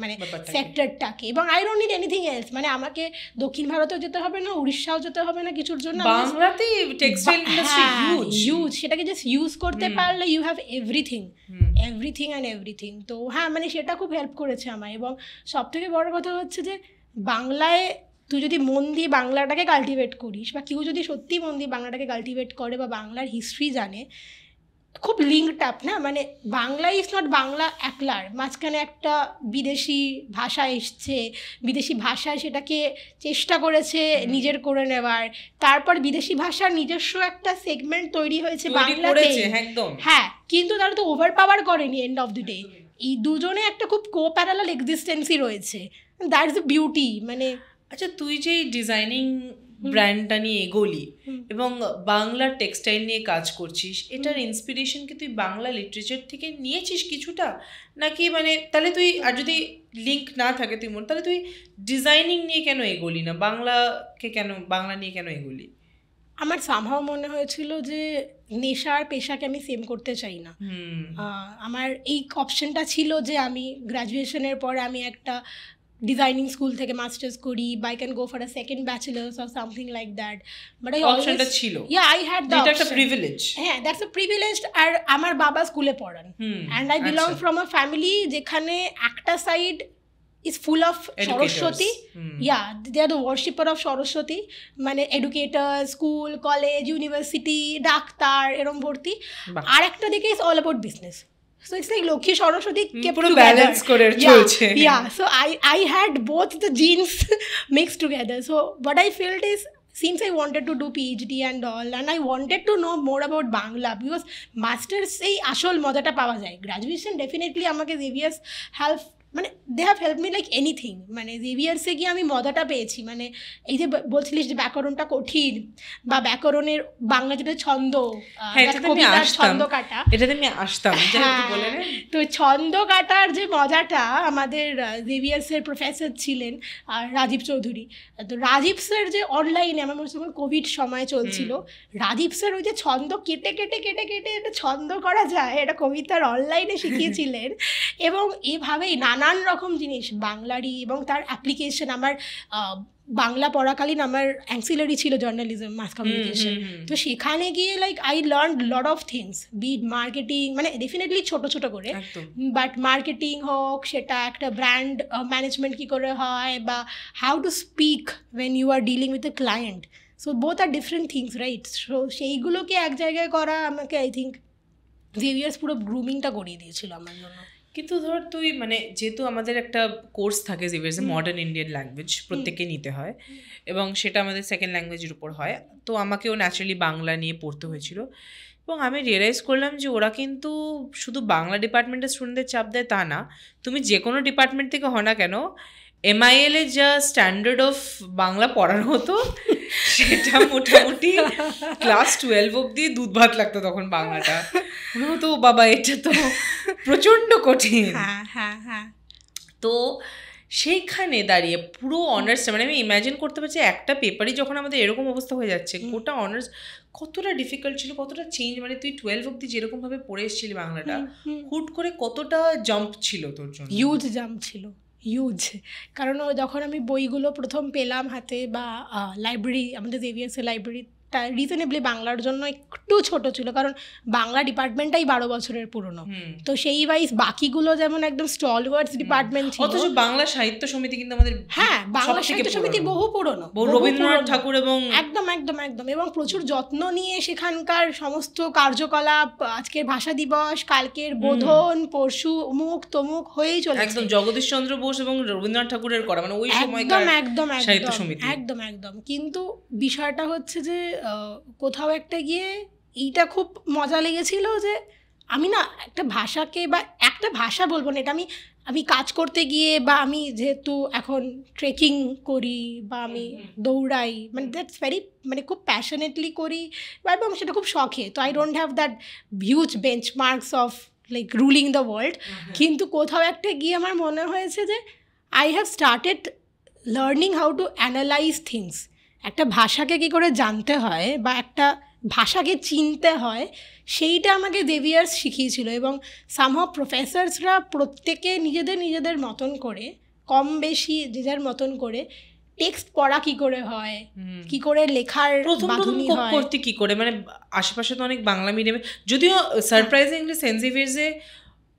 Speaker 1: মানে সেক্টরটাকে. এবং I don't need anything else. মানে আমাকে দক্ষিণ ভারতেও যেতে হবে না, উড়িষ্যাও যেতে হবে না কিছুর জন্য.
Speaker 2: বাংলাতে টেক্সটাইল ইন্ডাস্ট্রি
Speaker 1: হিউজ. সেটাকে জাস্ট ইউজ করতে পারলে you have everything and everything. তো হ্যাঁ, মানে সেটা খুব হেল্প করেছে আমায়. এবং সব থেকে বড় কথা হচ্ছে যে বাংলায় তুই যদি মন দিয়ে বাংলাটাকে কাল্টিভেট করিস, বা কেউ যদি সত্যি মন দিয়ে বাংলাটাকে কাল্টিভেট করে বা বাংলার হিস্ট্রি জানে, খুব লিঙ্কড আপ না, মানে বাংলা ইজ নট বাংলা একলার, মাঝখানে একটা বিদেশি ভাষা এসছে, বিদেশি ভাষায় সেটাকে চেষ্টা করেছে নিজের করে নেওয়ার, তারপর বিদেশি ভাষার নিজস্ব একটা সেগমেন্ট তৈরি হয়েছে বাংলাতে, হ্যাঁ, কিন্তু তারা তো ওভার পাওয়ার করেনি এন্ড অফ দ্য ডে। এই দুজনে একটা খুব কো প্যারালাল এক্সিস্টেন্সই রয়েছে, দ্যাটস দ্য বিউটি। মানে
Speaker 2: আচ্ছা, তুই যে ডিজাইনিং ব্র্যান্ডটা নিয়ে এগোলি এবং বাংলার টেক্সটাইল নিয়ে কাজ করছিস, এটার ইন্সপিরেশন কি তুই বাংলা লিটারেচার থেকে নিয়েছিস কিছুটা, নাকি মানে তাহলে তুই, আর যদি লিঙ্ক না থাকে তুই তাহলে তুই ডিজাইনিং নিয়ে কেন এগোলি না, বাংলা নিয়ে কেন এগোলি?
Speaker 1: আমার সামহাও মনে হয়েছিল যে নেশা আর পেশাকে আমি সেম করতে চাই না। আমার এই অপশনটা ছিল যে আমি গ্র্যাজুয়েশনের পরে আমি একটা ডিজাইনিং স্কুল থেকে মাস্টার্স করি, বা I can go for a second bachelors or something like that, but I
Speaker 2: অপশনটা ছিল,
Speaker 1: আই হ্যাড দ্য অপশন, একটা প্রিভিলেজ, হ্যাঁ, দ্যাটস আ প্রিভিলেজ। আর আমার বাবা স্কুলে পড়ান, and I belong from a family যেখানে একটা side is full of Saraswati. Yeah, they are the worshipper of Saraswati. মানে educators, school, college, university, doctor এরম ভর্তি। আর একটা দিকে is all about business. So it's like Lokhi Saraswati kept
Speaker 2: together. Balance করে চলছে।
Speaker 1: Yeah, so I had both the genes mixed together. So what I felt is, since I wanted to do PhD and all, and I wanted to know more about Bangla, because masters এই আসল মজাটা পাওয়া যায়, graduation definitely আমাকে Xavier's help, মানে they have help me like anything. মানে জেভিয়ার্সে গিয়ে আমি মজাটা পেয়েছি, মানে এই যে বলছিলিস যে ব্যাকরণটা কঠিন, বা ব্যাকরণের বাংলা যেটা ছন্দ, ছন্দ কাটা,
Speaker 2: এটাতে আমি আসতাম।
Speaker 1: তো ছন্দ কাটার যে মজাটা, আমাদের জেভিয়ার্সের প্রফেসর ছিলেন রাজীব চৌধুরী, তো রাজীব স্যার যে অনলাইনে, আমার মনে হচ্ছে কোভিড সময় চলছিল, রাজীব স্যার ওই যে ছন্দ কেটে কেটে কেটে কেটে এটা ছন্দ করা যায়, এটা কবিতার অনলাইনে শিখিয়েছিলেন। এবং এভাবেই নানান রকম জিনিস বাংলারই, এবং তার অ্যাপ্লিকেশন, আমার বাংলা পড়াকালীন আমার অ্যান্সিলারি ছিল জার্নালিজম, মাস কমিউনিকেশন, তো সেখানে গিয়ে like I learn lot of things, be marketing, মানে ডেফিনেটলি ছোট ছোট করে, বাট মার্কেটিং হোক, সেটা একটা ব্র্যান্ড ম্যানেজমেন্ট কী করে হয়, বা how to speak when you are dealing with a client, so both are different things, right? সো সেইগুলোকে এক জায়গায় করা আমাকে, আই থিঙ্ক জেভিয়ার্স পুরো গ্রুমিংটা করিয়ে দিয়েছিল আমার জন্য।
Speaker 2: কিন্তু ধর তুই, মানে যেহেতু আমাদের একটা কোর্স থাকে জেভিয়ার্সে, মডার্ন ইন্ডিয়ান ল্যাঙ্গুয়েজ প্রত্যেককে নিতে হয়, এবং সেটা আমাদের সেকেন্ড ল্যাঙ্গুয়েজের উপর হয়, তো আমাকেও ন্যাচারালি বাংলা নিয়ে পড়তে হয়েছিল। এবং আমি রিয়েলাইজ করলাম যে ওরা কিন্তু শুধু বাংলা ডিপার্টমেন্টের স্টুডেন্টদের চাপ দেয় তা না, তুমি যে কোনো ডিপার্টমেন্ট থেকে হও না কেন, MIL-এ যা স্ট্যান্ডার্ড অফ বাংলা পড়ানো হতো সেটা মোটামুটি ক্লাস 12 অবধি দুধ ভাত লাগতো তখন বাংলাটা। তো বাবা এটা তো প্রচণ্ড কঠিন। তো সেইখানে দাঁড়িয়ে পুরো অনার্সটা, মানে আমি ইম্যাজিন করতে পারছি একটা পেপারই যখন আমাদের এরকম অবস্থা হয়ে যাচ্ছে, গোটা অনার্স কতটা ডিফিকাল্ট ছিল, কতটা চেঞ্জ, মানে তুই 12 অবধি যেরকমভাবে পড়ে এসেছিলি বাংলাটা, হুট করে কতটা জাম্প ছিল তোর জন্য?
Speaker 1: হিউজ জাম্প ছিল, হিউজ। কারণ যখন আমি বইগুলো প্রথম পেলাম হাতে, বা লাইব্রেরি, আমাদের জেভিয়ার্সের লাইব্রেরিটা রিজনেবলি বাংলার জন্য একটু ছোট ছিল, কারণ বাংলা ডিপার্টমেন্টটাই 12 বছরের পুরনো, তো সেই ওয়াইজ বাকিগুলো যেমন একদম স্টলওয়ার্ডস ডিপার্টমেন্ট ছিল।
Speaker 2: অথচ বাংলা সাহিত্য সমিতি কিন্তু আমাদের,
Speaker 1: হ্যাঁ, বাংলা সাহিত্য সমিতি বহু পুরনো,
Speaker 2: রবীন্দ্রনাথ ঠাকুর, এবং
Speaker 1: একদম একদম একদম, এবং প্রচুর যত্ন নিয়ে সেখানকার সমস্ত কার্যকলাপ, আজকের ভাষা দিবস, কালকের বোধন, পরশু অমুক তমুক হয়েই চলে,
Speaker 2: একদম জগদীশ চন্দ্র বোস এবং রবীন্দ্রনাথ ঠাকুরের করা, মানে ওই সময়কার
Speaker 1: একদম
Speaker 2: সাহিত্য সমিতি,
Speaker 1: একদম একদম। কিন্তু বিষয়টা হচ্ছে যে কোথাও একটা গিয়ে এইটা খুব মজা লেগেছিল যে আমি না একটা ভাষাকে, বা একটা ভাষা বলবো না, এটা আমি কাজ করতে গিয়ে, বা আমি যেহেতু এখন ট্রেকিং করি, বা আমি দৌড়াই, মানে দ্যাটস ভেরি, মানে খুব প্যাশনেটলি করি, এবং সেটা খুব শখে, তো I don't have that huge benchmarks of like ruling the world. কিন্তু কোথাও একটা গিয়ে আমার মনে হয়েছে যে I have started learning how to analyse things. একটা ভাষাকে কী করে জানতে হয়, বা একটা ভাষাকে চিনতে হয়, সেইটা আমাকে জেভিয়ার্স শিখিয়েছিল। এবং সামহাও প্রফেসরসরা প্রত্যেকে নিজেদের মতন করে, কম বেশি যে যার মতন করে টেক্সট পড়া কি করে হয়, কি করে লেখার বাঁধুনি হয়,
Speaker 2: কি করে, মানে আশেপাশে তো অনেক বাংলা মিডিয়ামে, যদিও সারপ্রাইজিংলি সেন্ট জেভিয়ার্সে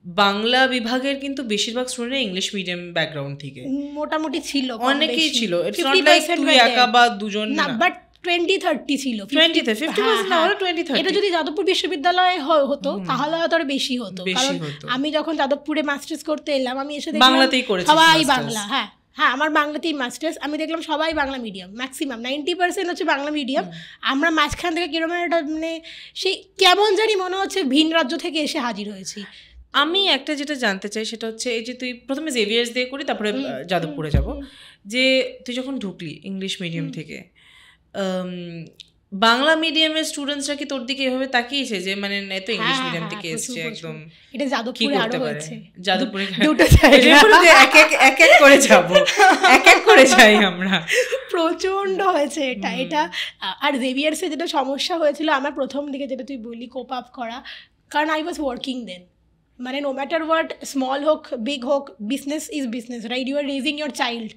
Speaker 2: বাংলা বিভাগের কিন্তু বেশিরভাগ স্টুডেন্ট ইংলিশ মিডিয়াম ব্যাকগ্রাউন্ড থেকে
Speaker 1: মোটামুটি ছিল,
Speaker 2: অনেকেই ছিল, ইটস নট লাইক তুই একা বা দুজন
Speaker 1: না, বাট 20-30 ছিল,
Speaker 2: 50% না হলো 20-30।
Speaker 1: এটা যদি যাদবপুর বিশ্ববিদ্যালয়ে হতো তাহলে হয়তো আরো বেশি হতো, কারণ আমি যখন যাদবপুরে মাস্টার্স করতে এলাম আমি এসে দেখলাম
Speaker 2: বাংলাতেই করেছি
Speaker 1: সবাই বাংলা। হ্যাঁ, আমার বাংলাতেই মাস্টার্স, আমি দেখলাম সবাই বাংলা মিডিয়াম, ম্যাক্সিমাম 90% হচ্ছে বাংলা মিডিয়াম। আমরা মাঝখান থেকে কিরকম একটা মানে সেই কেমন জানি মনে হচ্ছে ভিন রাজ্য থেকে এসে হাজির হয়েছি।
Speaker 2: আমি একটা যেটা জানতে চাই সেটা হচ্ছে এই যে তুই প্রথমে জেভিয়ার্স দিয়ে করি তারপরে যাদবপুরে যাব, যে তুই যখন ঢুকলি ইংলিশ মিডিয়াম থেকে, বাংলা মিডিয়ামের স্টুডেন্টসরা কি তোর দিকে এভাবে তাকিয়েছে যে মানে এত ইংলিশ মিডিয়াম থেকে এসছে একদম
Speaker 1: এটা যাদবপুরে আরো হয়েছে,
Speaker 2: যাদবপুরে দুটো এক এক করে যাব, এক করে যাই আমরা,
Speaker 1: প্রচন্ড হয়েছে এটা। আর জেভিয়ার্সে যেটা সমস্যা হয়েছিল আমার প্রথম দিকে, যেটা তুই বললি কোপ আপ করা, কারণ আই ওয়াজ ওয়ার্কিং দেন, মানে নো ম্যাটার হোয়াট, স্মল হোক বিগ হোক, business is business, right? You are raising your child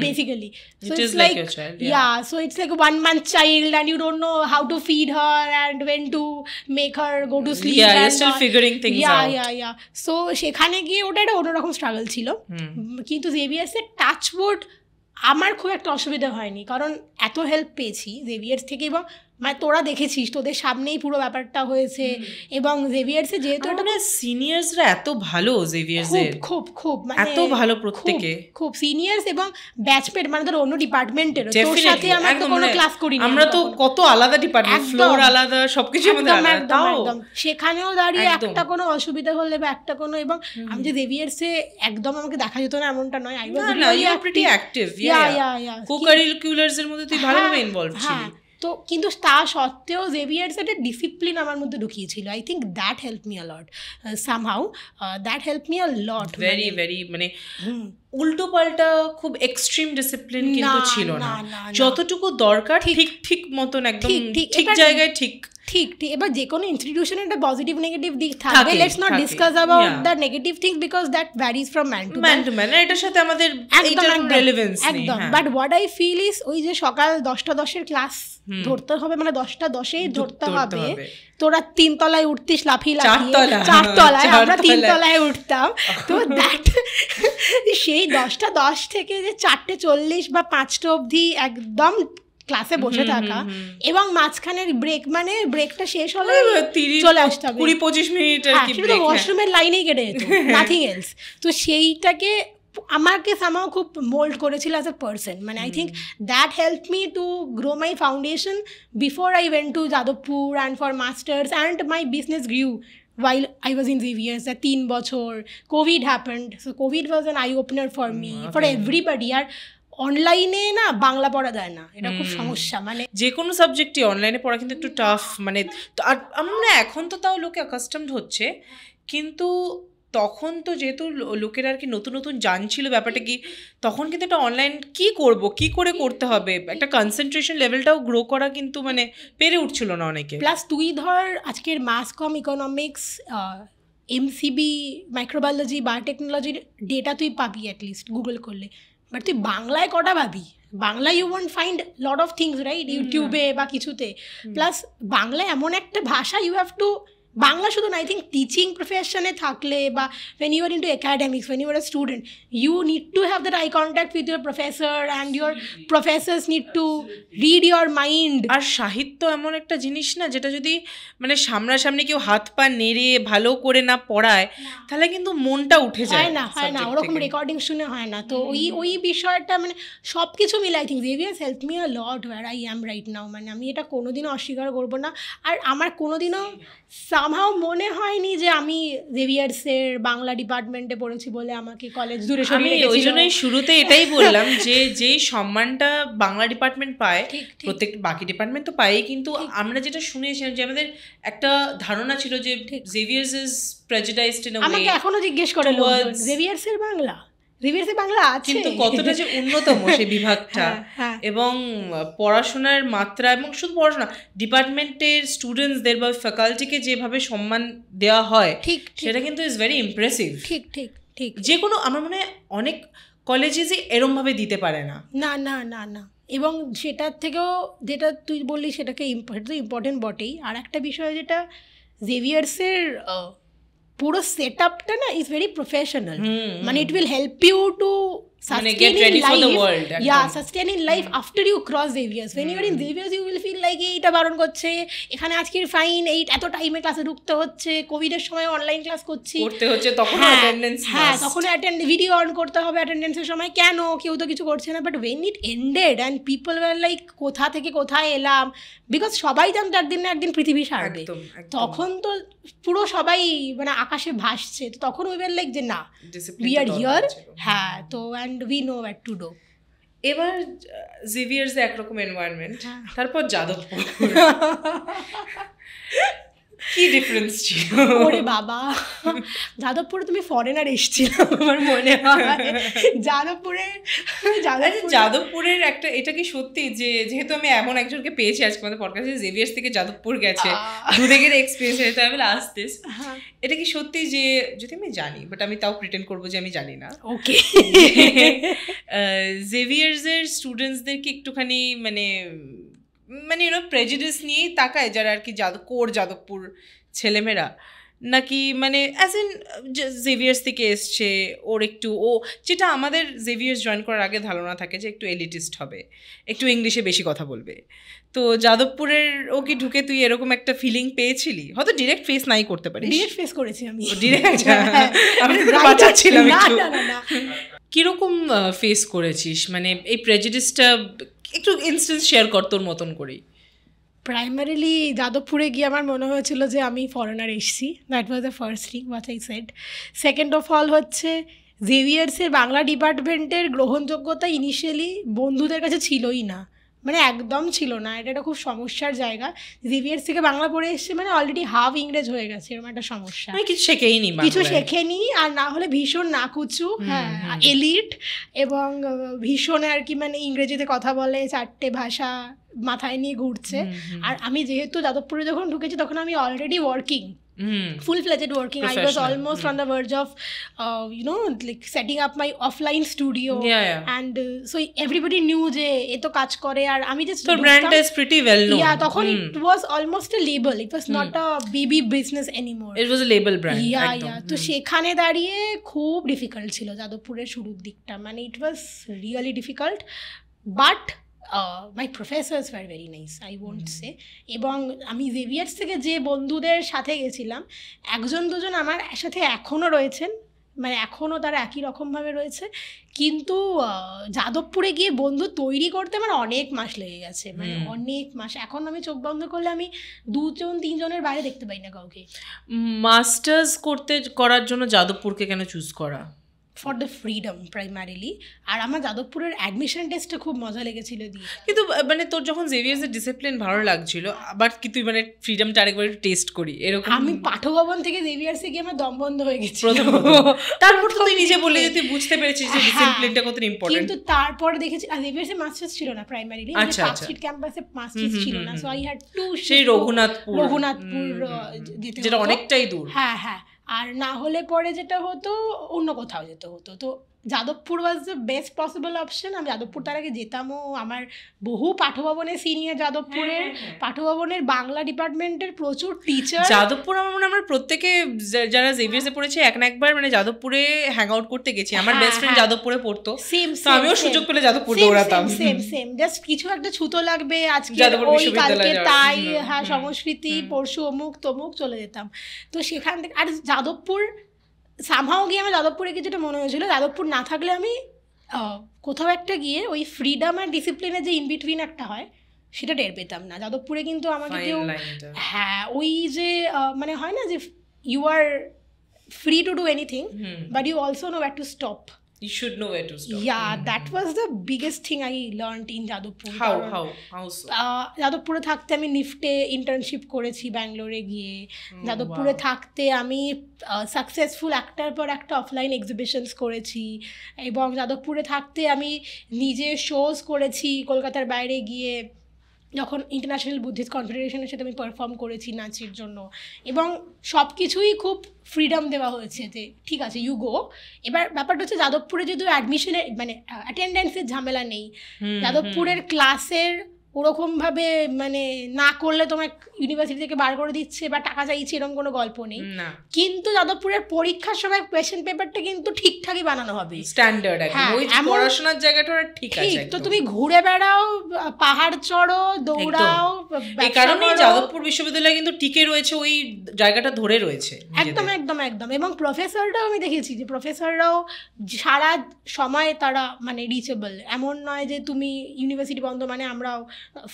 Speaker 1: basically, so it's like yeah, so it's like a 1 month child and you don't know how to feed her and when to make her go to sleep,
Speaker 2: you're still figuring things out,
Speaker 1: yeah so সেখানে গিয়ে ওটা একটা অন্যরকম struggle ছিল। কিন্তু Xavier's এর touch board আমার খুব একটা অসুবিধা হয়নি, কারণ এত হেল্প পেয়েছি জেভিয়ার্স থেকে, এবং মানে তোরা দেখেছিস তোদের সামনেই পুরো ব্যাপারটা হয়েছে, এবং জেভিয়ার্সে যেহেতু এটা
Speaker 2: সিনিয়র্সরা এত ভালো, জেভিয়ার্সের
Speaker 1: খুব মানে
Speaker 2: এত ভালো প্রত্যেকে,
Speaker 1: খুব সিনিয়র্স এবং ব্যাচমেট, মানে ধর অন্য ডিপার্টমেন্টের, তোর সাথে আমরা তো কোনো ক্লাস করিনি,
Speaker 2: আমরা তো কত আলাদা ডিপার্টমেন্ট, ফ্লোর আলাদা, সবকিছু আমাদের আলাদা,
Speaker 1: একদম সেখানেও দাঁড়িয়ে একটা কোনো অসুবিধা হলে বা একটা কোনো, এবং আমি যে জেভিয়ার্সে একদম আমাকে দেখা যেত না এমনটা নয়, I was really pretty active,
Speaker 2: co-curriculars এর মধ্যে তুই ভালোভাবে ইনভলভ ছিলি।
Speaker 1: তো কিন্তু তা সত্ত্বেও জেভিয়ার্স একটা ডিসিপ্লিন আমার মধ্যে ঢুকিয়েছিল, I think that help me a lot, somehow that help me a lot,
Speaker 2: very মানে উল্টো পাল্টা খুব এক্সট্রিম ডিসিপ্লিন কিন্তু ছিল না, যতটুকু দরকার ঠিক মতন একদম ঠিক জায়গায় ঠিক।
Speaker 1: এবার যে কোনো ইনস্টিটিউশনের একটা পজিটিভ নেগেটিভ দিক থাকবে, let's not discuss about the negative things because that varies from man to man,
Speaker 2: এটার সাথে আমাদের একদম রেলেভেন্স নেই,
Speaker 1: একদম। But what I feel is ওই যে সকাল 10টা-10 ক্লাস ধরতে হবে, মানে 10টা-10 ধরতে হবে, তোরা 3 তলায় উঠতিস লাফিয়ে 4 তলায়, আমরা 3 তলায় উঠতাম, তো দ্যাট সেই 10টা-10 থেকে যে 4:40 বা 5টা অবধি একদম ক্লাসে বসে থাকা, এবং মাঝখানের ব্রেক, মানে ব্রেকটা শেষ হলে চলে আসতে হবে
Speaker 2: 20-25 মিনিট আর কি ব্রেক,
Speaker 1: ওয়াশরুমের লাইনেই কেটে যেত, নাথিং এলস। তো সেইটাকে আমাকে সামাও খুব মোল্ড করেছিল অ্যাজ এ পার্সন, মানে I think that help me to grow my foundation before I went to Jadavpur and for masters, and my business গ্রিউ while I was in Xavier's 3 বছর COVID happened, so COVID was an eye opener for me, for everybody। আর অনলাইনে না বাংলা পড়া যায় না, এটা খুব সমস্যা, মানে
Speaker 2: যে কোনো সাবজেক্টই অনলাইনে পড়া কিন্তু একটু টাফ, মানে আর আমরা এখন তো তাও লোকে অ্যাকাস্টমড হচ্ছে, কিন্তু তখন তো যেহেতু লোকেরা আর কি নতুন নতুন জানছিল ব্যাপারটা কি, তখন কিন্তু একটা অনলাইন কি করে করতে হবে, একটা কনসেন্ট্রেশন লেভেলটাও গ্রো করা কিন্তু মানে পেরে উঠছিল না অনেকে।
Speaker 1: প্লাস তুই ধর আজকের মাস কম, ইকোনমিক্স, এমসিবি, মাইক্রোবায়োলজি, বায়োটেকনোলজির ডেটা তুই পাবি অ্যাটলিস্ট গুগল করলে, বাট তুই বাংলায় কটা পাবি? Bangla you won't find lot of things, right? ইউটিউবে বা কিছুতে। প্লাস বাংলা এমন একটা ভাষা, ইউ হ্যাভ টু, বাংলা শুধু না, আই থিঙ্ক টিচিং প্রফেশনে থাকলে বা when you are into academics, when you are a student, you need to have that eye contact with your professor and your professors need to read your mind.
Speaker 2: আর সাহিত্য এমন একটা জিনিস না যেটা যদি মানে সামনাসামনি কেউ হাত পা নেড়ে ভালো করে না পড়ায় তাহলে কিন্তু মনটা উঠে যায়,
Speaker 1: হয় না ওরকম রেকর্ডিং শুনে হয় না। তো ওই বিষয়টা মানে সব কিছু মিলে I think Xavier's helped me a lot where I am right now, মানে আমি এটা কোনোদিনও অস্বীকার করবো না। আর আমার কোনোদিনও সামহাও মনে হয়নি যে আমি জেভিয়ার্সের বাংলা ডিপার্টমেন্টে পড়েছি বলে আমাকে কলেজ দূরে সরিয়ে রেখেছিল।
Speaker 2: আমি ওই জন্যই শুরুতে এটাই বললাম যে যেই সম্মানটা বাংলা ডিপার্টমেন্ট পায় প্রত্যেক বাকি ডিপার্টমেন্ট তো পায়, কিন্তু আমরা যেটা শুনেছিলাম যে আমাদের একটা ধারণা ছিল যে Xavier's is prejudiced in a way.
Speaker 1: আমাকে এখনো জিজ্ঞেস করে লোক জেভিয়ার্সের বাংলা আছে,
Speaker 2: কিন্তু কতটা যে উন্নতম সেই বিভাগটা এবং পড়াশোনার মাত্রা এবং শুধু পড়াশোনা ডিপার্টমেন্টের স্টুডেন্টসদের বা ফ্যাকাল্টিকে যেভাবে সম্মান দেওয়া হয় সেটা কিন্তু ইজ ভেরি ইমপ্রেসিভ।
Speaker 1: ঠিক
Speaker 2: যে কোনো আমার মনে হয় অনেক কলেজেসই এরম ভাবে দিতে পারে না।
Speaker 1: না এবং সেটার থেকেও যেটা তুই বললি সেটাকে ইম্পর্টেন্ট বটেই। আর একটা বিষয় যেটা জেভিয়ার্সের পুরো সেট আপটা না ইজ ভেরি প্রফেশনাল, মানে it will help you to
Speaker 2: get ready for the world.
Speaker 1: Sustain in life after you cross Xavier's. When you are in Xavier's, you will feel like এইটা বারণ করছে, এখানে আজকের ফাইন, এত টাইমে ক্লাসে ঢুকতে হচ্ছে, কোভিডের সময় অনলাইন ক্লাস করছি,
Speaker 2: করতে হচ্ছে, তখন অ্যাটেন্ডেন্স,
Speaker 1: হ্যাঁ তখন ভিডিও অন করতে হবে অ্যাটেন্ডেন্সের সময়, কেন কেউ তো কিছু করছে না। But when it ended and people were like কোথা থেকে কোথায় এলাম, বিকজ সবাই জানতো একদিন না একদিন পৃথিবী সারবে, তখন তো পুরো সবাই মানে আকাশে ভাসছে, তো তখন we were like যে না we are here, হ্যাঁ তো and we know what to do.
Speaker 2: এবার জেভিয়ার্স একরকম এনভায়রনমেন্ট, তারপর যাদবপুর, কি ডিফারেন্স ছিল?
Speaker 1: ওরে বাবা, যাদবপুরে তুমি ফরেনার এসেছিল আমার মনে হয়।
Speaker 2: যাদবপুরের একটা, এটা কি সত্যি যে যেহেতু আমি এমন একজনকে পেয়েছি আজকে আমাদের পডকাস্টে জেভিয়ার্স থেকে যাদবপুর গেছে, দুদিকের এক্সপিরিয়েন্স, এটা আমি লাস্ট দিস, এটা কি সত্যি যে, যদি আমি জানি বাট আমি তাও প্রিটেন্ড করবো যে আমি জানি না, ওকে, জেভিয়ার্সের স্টুডেন্টসদেরকে একটুখানি মানে প্রেজুডিস নিয়েই তাকায় যারা আর কি যাদবপুর ছেলেমেয়েরা, নাকি মানে অ্যাজ ইন জেভিয়ার্স থেকে এসছে, ওর একটু যেটা আমাদের জেভিয়ার্স জয়েন করার আগে ধারণা থাকে যে একটু এলিটিস্ট হবে, একটু ইংলিশে বেশি কথা বলবে, তো যাদবপুরের ও কি ঢুকে তুই এরকম একটা ফিলিং পেয়েছিলি? হয়তো ডিরেক্ট ফেস নাই করতে পারিস।
Speaker 1: ডিরেক্ট ফেস করেছি আমি,
Speaker 2: ডিরেক্ট, আমি বাঁচাচ্ছিলাম একটু। কিরকম ফেস করেছিস, মানে এই প্রেজুডিসটা একটু ইনস্টেন্স শেয়ার কর তোর মতন করেই।
Speaker 1: প্রাইমারিলি যাদবপুরে গিয়ে আমার মনে হয়েছিল যে আমি ফরেনার এসেছি, that was the first thing what I said. Second of all হচ্ছে জেভিয়ার্সের বাংলা ডিপার্টমেন্টের গ্রহণযোগ্যতা ইনিশিয়ালি বন্ধুদের কাছে ছিলই না, মানে একদম ছিল না, এটা একটা খুব সমস্যার জায়গা। জেভিয়ার্স থেকে বাংলা পড়ে এসছে মানে অলরেডি হাফ ইংরেজ হয়ে গেছে, এরকম একটা সমস্যা, কিছু শেখেনি, আর না হলে ভীষণ নাকুচু, হ্যাঁ এলিট, এবং ভীষণ আর কি মানে ইংরেজিতে কথা বলে, 4টে ভাষা মাথায় নিয়ে ঘুরছে। আর আমি যেহেতু যাদবপুরে যখন ঢুকেছি তখন আমি already working, full-fledged working. I was almost on the verge of like setting up my offline studio, and so everybody knew je eto kaaj kore, ar ami just
Speaker 2: so brand is pretty well known.
Speaker 1: Yeah, tokhon it was almost a label, it was not a baby business anymore,
Speaker 2: it was a label brand.
Speaker 1: Yeah, to shekhane dariye khub difficult chilo যাদবপুরের শুরুর দিকটা, মানে it was really difficult, but my professors were very nice, I won't say. এবং আমি Xavier's থেকে যে বন্ধুদের সাথে গেছিলাম, একজন দুজন আমার সাথে এখনও রয়েছেন, মানে এখনও তারা একই রকমভাবে রয়েছে, কিন্তু যাদবপুরে গিয়ে বন্ধু তৈরি করতে আমার অনেক মাস লেগে গেছে, মানে অনেক মাস। এখন আমি চোখ বন্ধ করলে আমি 2-3জনের বাইরে দেখতে পাই না কাউকে।
Speaker 2: মাস্টার্স করার জন্য যাদবপুরকে কেন চুজ করা?
Speaker 1: ফর দ্য ফ্রিডম প্রাইমারিলি, আর আমার যাদবপুরের অ্যাডমিশন টেস্টটা খুব মজা লেগেছিল দিয়ে।
Speaker 2: কিন্তু মানে তোর যখন জেভিয়ার্সের ডিসিপ্লিন ভালো লাগছিল, আবার কি তুই মানে ফ্রিডমটা আরেকবার একটু টেস্ট করি এরকম?
Speaker 1: আমি পাঠভবন থেকে জেভিয়ার্সে গিয়ে আমার দম বন্ধ হয়ে গেছে
Speaker 2: তারপর তো তুই নিজে বললি যে তুই বুঝতে পেরেছিস যে ডিসিপ্লিনটা কত ইম্পর্টেন্ট।
Speaker 1: কিন্তু তারপর দেখেছি জেভিয়ার্সে মাস্টার্স ছিল না প্রাইমারিলি, পার্কস্ট্রিট ক্যাম্পাসে মাস্টার্স ছিল না, সো আই হ্যাড টু সেই রঘুনাথপুর
Speaker 2: যেটা অনেকটাই দূর।
Speaker 1: হ্যাঁ হ্যাঁ, আর না হলে পরে যেটা হতো অন্য কোথাও যেতে হতো। তো Jadavpur was the best possible option. আমি যাদবপুর তার আগে যেতামও, আমার বহু পাঠভবনের সিনিয়র যাদবপুরের পাঠভবনের বাংলা ডিপার্টমেন্টের প্রচুর টিচার।
Speaker 2: যাদবপুর আমার মনে আমরা প্রত্যেকে যারা জেভিয়ার্সে পড়েছে এক না একবার মানে যাদবপুরে হ্যাং আউট করতে গেছি। আমার বেস্ট ফ্রেন্ড যাদবপুরে পড়তো, তো আমিও সুযোগ পেলে যাদবপুর দৌড়াতাম।
Speaker 1: সেম জাস্ট কিছু একটা ছুতো লাগবে আজকে ওই কালকে তাই, হ্যাঁ সংস্কৃতি, পরশু অমুক তমুক চলে যেতাম। তো সেখান থেকে আর যাদবপুর সামহাও গিয়ে আমার যাদবপুরে গিয়ে যেটা মনে হয়েছিল, যাদবপুর না থাকলে আমি কোথাও একটা গিয়ে ওই ফ্রিডম আর ডিসিপ্লিনের যে ইনবিটুইন একটা হয় সেটা টের পেতাম না। যাদবপুরে কিন্তু আমাকে কেউ, হ্যাঁ ওই যে মানে হয় না যে you are free to do anything but you also know where to stop.
Speaker 2: You should know where to stop.
Speaker 1: Yeah, that was the biggest thing I learned in Jadavpur.
Speaker 2: How so?
Speaker 1: যাদবপুরে থাকতে আমি নিফটে internship করেছি ব্যাঙ্গালোরে গিয়ে। যাদবপুরে থাকতে আমি successful একটার পর একটা অফলাইন এক্সিবিশনস করেছি, এবং যাদবপুরে থাকতে আমি নিজে শোজ করেছি কলকাতার বাইরে গিয়ে, যখন ইন্টারন্যাশনাল বুদ্ধিস্ট কনফেডারেশনের সাথে আমি পারফর্ম করেছি নাচের জন্য, এবং সব কিছুই খুব ফ্রিডম দেওয়া হয়েছে যে ঠিক আছে ইউ গো। এবার ব্যাপারটা হচ্ছে যাদবপুরে যেহেতু অ্যাডমিশনের মানে অ্যাটেন্ডেন্সের ঝামেলা নেই, যাদবপুরের ক্লাসের ওরকমভাবে মানে না করলে তোমার ইউনিভার্সিটি থেকে বার করে দিচ্ছে বা টাকা চাইছে এরকম কোনো গল্প নেই। কিন্তু যাদবপুরের পরীক্ষার সময় কোয়েশ্চেন পেপারটা কিন্তু ঠিকঠাকই বানানো হবে,
Speaker 2: স্ট্যান্ডার্ড একদম, ওই পড়াশোনার জায়গাটা ঠিক আছে।
Speaker 1: তো তুমি ঘুরে বেড়াও, পাহাড় চড়ো, দৌড়াও,
Speaker 2: এই কারণে যাদবপুর বিশ্ববিদ্যালয় কিন্তু টিকে রয়েছে, ওই জায়গাটা ধরে রয়েছে
Speaker 1: একদম একদম একদম। এবং প্রফেসররাও আমি দেখেছি যে প্রফেসররাও সারা সময় তারা মানে রিচেবল, এমন নয় যে তুমি ইউনিভার্সিটি বন্ধ মানে আমরাও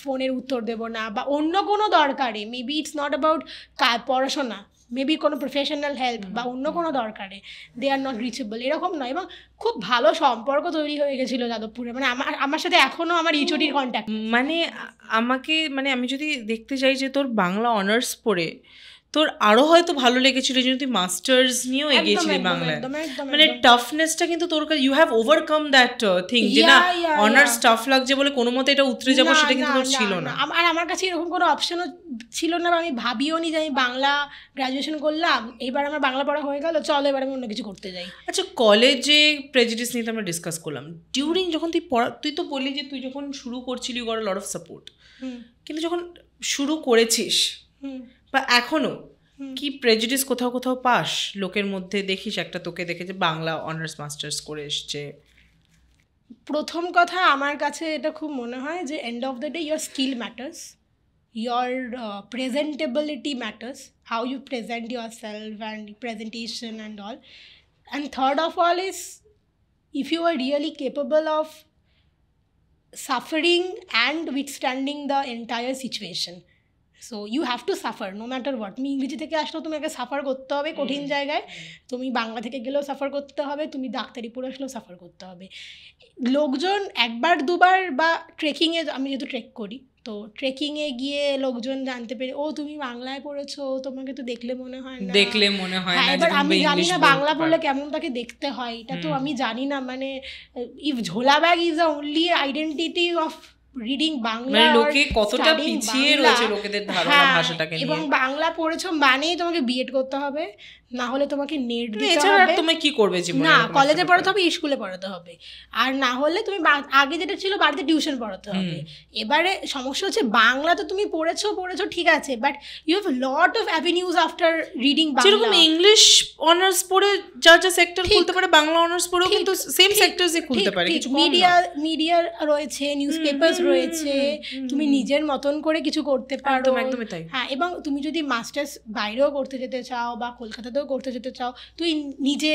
Speaker 1: ফোনের উত্তর দেবো না বা অন্য কোনো দরকারে, মেবি ইটস নট অ্যাবাউট পড়াশোনা, মেবি কোনো প্রফেশনাল হেল্প বা অন্য কোনো দরকারে দে আর নট রিচেবল, এরকম নয়। এবং খুব ভালো সম্পর্ক তৈরি হয়ে গেছিলো যাদবপুরে, মানে আমার সাথে এখনও আমার এইচওডির কন্ট্যাক্ট।
Speaker 2: মানে আমাকে মানে আমি যদি দেখতে চাই যে তোর বাংলা অনার্স পড়ে তোর আরো হয়তো ভালো লেগেছিল যে তুই মাস্টার্স নিয়েও এগিয়েছিলি বাংলায়, মানে টাফনেসটা কিন্তু তোর কাছে you have overcome that thing যে না অনার্স টাফ লাগছে বলে কোনো মতে এটা উতরে যাবো, সেটা কিন্তু তোর ছিল না।
Speaker 1: আর আমার কাছে এরকম কোনো অপশনও ছিল না, আমি ভাবিও নি যে আমি বাংলা গ্র্যাজুয়েশন করলাম, এবার আমার বাংলা পড়া হয়ে গেল, চলো এবার আমি অন্য কিছু করতে যাই।
Speaker 2: আচ্ছা, কলেজে প্রেজুডিস নিয়ে তো আমরা ডিসকাস করলাম, ডিউরিং যখন তুই তো বললি যে তুই যখন শুরু করছিলি got a lot of support, কিন্তু যখন শুরু করেছিস বা এখনো কি প্রেজুডিস কোথাও কোথাও পাস লোকের মধ্যে, দেখিস একটা তোকে দেখে যে বাংলা অনার্স মাস্টার্স করে এসছে?
Speaker 1: প্রথম কথা আমার কাছে এটা খুব মনে হয় যে and of the day your skill matters, your presentability matters, how you present yourself and presentation and all. And third of all is if you are really capable of suffering and withstanding the entire situation. So you have to suffer no matter what. তুমি ইংরেজি থেকে আসলেও তোমাকে suffer করতে হবে কঠিন জায়গায়, তুমি বাংলা থেকে গেলেও সাফার করতে হবে, তুমি ডাক্তারি পড়ে আসলেও সাফার করতে হবে। লোকজন একবার দুবার বা ট্রেকিংয়ে, আমি যেহেতু ট্রেক করি তো ট্রেকিংয়ে গিয়ে লোকজন জানতে পেরে ও তুমি বাংলায় পড়েছো, তোমাকে তো দেখলে মনে হয় না, এবার আমি জানি না বাংলা বললে কেমন তাকে দেখতে হয়, এটা তো আমি জানি না। মানে ইফ ঝোলা bag is the only identity of reading Bangla,
Speaker 2: লোকে কতটা পিছিয়ে রয়েছে লোকেদের ধারণা ভাষাটাকে নিয়ে।
Speaker 1: এবং বাংলা পড়েছো মানেই তোমাকে বিএড করতে হবে, না হলে তোমাকে নেট দিতে হবে,
Speaker 2: তুমি কি করবে জীবনে,
Speaker 1: না কলেজে পড়াতে হবে, স্কুলে পড়াতে হবে, আর না হলে তুমি আগে যেটা ছিল বাড়িতে টিউশন পড়াতে হবে। এবারে সমস্যা হচ্ছে বাংলা তো তুমি পড়েছো ঠিক আছে, but you have lot of avenues after reading Bangla.
Speaker 2: যেরকম ইংলিশ অনার্স পড়ে যা সেক্টর খুলতে পারে, বাংলা অনার্স পড়েও কিন্তু সেম সেক্টরসই খুলতে পারে।
Speaker 1: মিডিয়া রয়েছে, নিউজ পেপারস রয়েছে, তুমি নিজের মতন করে কিছু করতে পারো।
Speaker 2: একদমই তাই।
Speaker 1: হ্যাঁ, এবং তুমি যদি মাস্টার্স বাইরেও করতে যেতে চাও বা কলকাতাতেও করতে যেতে চাও, তুই নিজে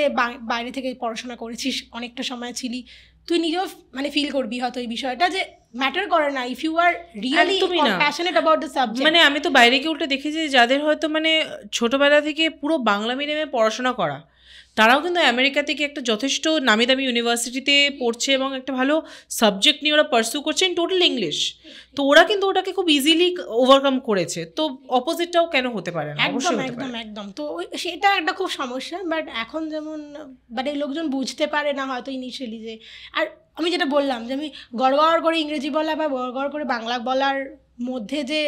Speaker 1: বাইরে থেকে পড়াশোনা করেছিস, অনেকটা সময় ছিলি, তুই নিজেও মানে ফিল করবি হয়তো এই বিষয়টা যে ম্যাটার করে না if you are really passionate about the subject.
Speaker 2: মানে আমি তো বাইরে গিয়ে উল্টে দেখেছি যাদের হয়তো মানে ছোটবেলা থেকে পুরো বাংলা মিডিয়ামে পড়াশোনা করা, তারাও কিন্তু আমেরিকা থেকে একটা যথেষ্ট নামি দামি ইউনিভার্সিটিতে পড়ছে এবং একটা ভালো সাবজেক্ট নিয়ে ওরা পারসিউ করছে ইন টোটাল ইংলিশ, তো ওরা কিন্তু ওটাকে খুব ইজিলি ওভারকাম করেছে। তো অপোজিটটাও কেন হতে পারে না?
Speaker 1: একদম একদম একদম। তো সেটা একটা খুব সমস্যা, বাট এখন যেমন মানে লোকজন বুঝতে পারে না হয়তো ইনিশিয়ালি যে, আর আমি যেটা বললাম যে আমি গড়গড় করে ইংরেজি বলা বা গড়গড় করে বাংলা বলার মধ্যে যে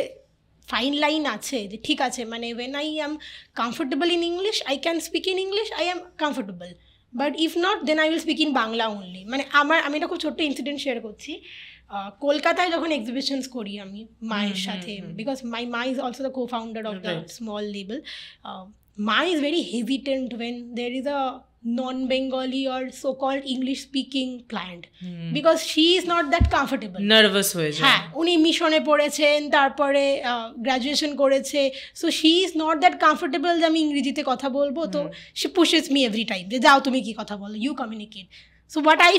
Speaker 1: ফাইন লাইন আছে, যে ঠিক আছে মানে when I am comfortable in English I can speak in English, I am comfortable, but if not then I will speak in Bangla only. মানে আমি একটা খুব ছোট্ট ইনসিডেন্ট শেয়ার করছি। কলকাতায় যখন এক্সিবিশনস করি আমি মায়ের সাথে, বিকজ মাই মা is also the co-founder of the small label, মা is very hesitant when there is a non-Bengali or so-called English-speaking client, because she is not that comfortable.
Speaker 2: Nervous হয়ে যায়।
Speaker 1: হ্যাঁ, উনি মিশনে পড়েছেন, তারপরে গ্র্যাজুয়েশন করেছে, so she is not that comfortable যে আমি ইংরেজিতে কথা বলবো। তো she pushes me every time যে যাও তুমি কি কথা বলো, you communicate. So what I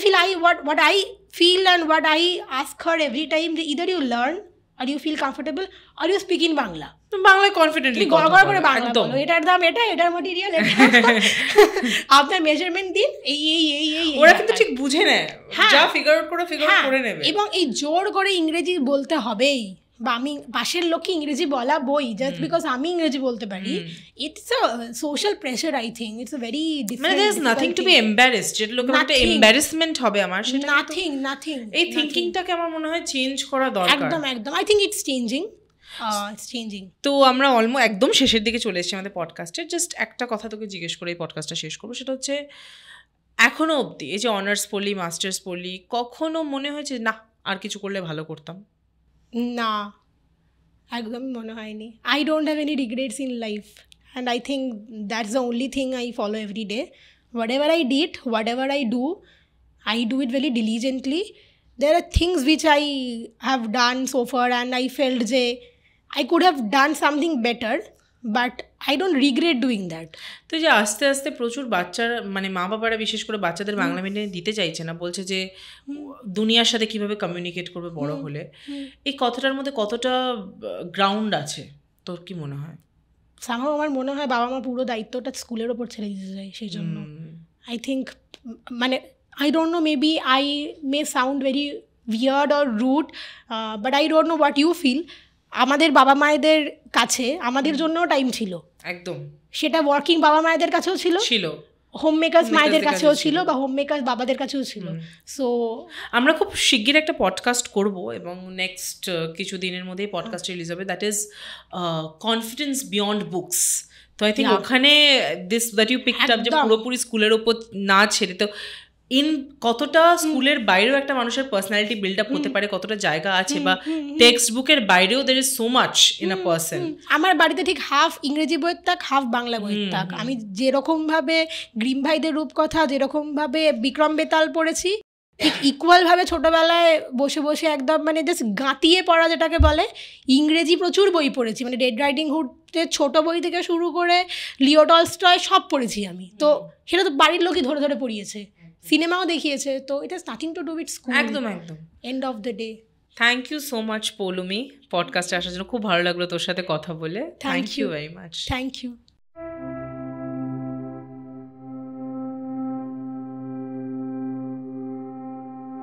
Speaker 1: feel and what I ask her every time, either you learn or you feel comfortable or you speak in Bangla.
Speaker 2: বাংলায় কনফিডেন্টলি
Speaker 1: গড়গড় করে বাংলা বলো, এটার দাম এটা, এটার ম্যাটেরিয়াল এটা, আপনার মেজারমেন্ট দিন, এই এই এই এই।
Speaker 2: ওরা কিন্তু ঠিক বুঝে নেয়, যা ফিগার আউট করে নেবে।
Speaker 1: এবং এই জোর করে ইংরেজি বলতে হবেই বা আমি পাশের লোককে ইংরেজি বলা বই জাস্ট বিকজ আমি ইংরেজি বলতে পারি, it's a social pressure. I think it's a very different,
Speaker 2: মানে there is nothing to be embarrassed, যেটা লোকের একটা এম্বারেসমেন্ট হবে আমার, সেটা
Speaker 1: নাথিং।
Speaker 2: এই থিংকিংটাকে আমার মনে হয় চেঞ্জ করা দরকার।
Speaker 1: একদম আই থিঙ্ক ইটস চেঞ্জিং।
Speaker 2: তো আমরা একদম শেষের দিকে চলে এসেছি আমাদের পডকাস্টের। জাস্ট একটা কথা তোকে জিজ্ঞেস করে এই পডকাস্টটা শেষ করবো, সেটা হচ্ছে এখনো অবধি এই যে অনার্স পড়লি, মাস্টার্স পড়লি, কখনো মনে হয়েছে না আর কিছু করলে ভালো করতাম?
Speaker 1: না, একদমই মনে হয়নি। I don't have any regrets in life and I think that's the only thing I follow every day. What I did, what I do, I do it very diligently. There are things which I have done so far and I felt যে I could have done something better, but I don't regret doing that.
Speaker 2: তো যে আস্তে আস্তে প্রচুর বাচ্চারা মানে মা বাবারা বিশেষ করে বাচ্চাদের বাংলা মিডিয়ামে দিতে চাইছে না, বলছে যে দুনিয়ার সাথে কিভাবে কমিউনিকেট করবে বড় হলে, এই কথাটার মধ্যে কতটা গ্রাউন্ড আছে তোর কি মনে হয়?
Speaker 1: সামহাও আমার মনে হয় বাবা মা পুরো দায়িত্বটা স্কুলের ওপর ছেড়ে দিতে চায়, সেই জন্য আই থিঙ্ক মানে I don't know, maybe I may sound very weird or rude, but I don't know what you feel. আমাদের বাবা মায়েদের কাছে আমাদের জন্যও টাইম ছিল,
Speaker 2: একদম
Speaker 1: সেটা ওয়ার্কিং বাবা মায়েদের কাছেও ছিল, হোম মেকার্স মায়েদের কাছেও ছিল, বা হোম মেকার্স বাবাদের কাছেও ছিল। সো আমরা
Speaker 2: খুব শিগগির একটা পডকাস্ট করব এবং নেক্সট কিছু দিনের মধ্যেই পডকাস্ট রিলিজ হবে, that is confidence beyond books. তো আই থিঙ্ক ওখানে this that you picked up যে পুরোপুরি স্কুলের ওপর না ছেড়ে, তো কতটা স্কুলের বাইরেও একটা মানুষের পার্সোনালিটি বিল্ড আপ হতে পারে, কতটা জায়গা আছে, বা টেক্সট বুকের বাইরেও there is so much in a person.
Speaker 1: আমার বাড়িতে ঠিক হাফ ইংরেজি বইয়ের থাক, হাফ বাংলা বইয়ের থাক। আমি যেরকমভাবে গ্রিম ভাইদের রূপকথা, যেরকমভাবে বিক্রম বেতাল পড়েছি, ঠিক ইকুয়ালভাবে ছোটোবেলায় বসে বসে একদম মানে জাস্ট গাঁতিয়ে পড়া যেটাকে বলে, ইংরেজি প্রচুর বই পড়েছি। মানে ডেড রাইডিং হুডের ছোটো বই থেকে শুরু করে লিও টলস্টয় সব পড়েছি আমি। তো সেটা তো বাড়ির লোকই ধরে ধরে পড়িয়েছে, সিনেমাও দেখিয়েছে। তো it has nothing to do with school.
Speaker 2: একদম একদম
Speaker 1: end of the day.
Speaker 2: Thank you so much Poulomi পডকাস্টে আসার জন্য। খুব ভালো লাগলো তোর সাথে কথা বলে। Thank you very much.
Speaker 1: Thank you.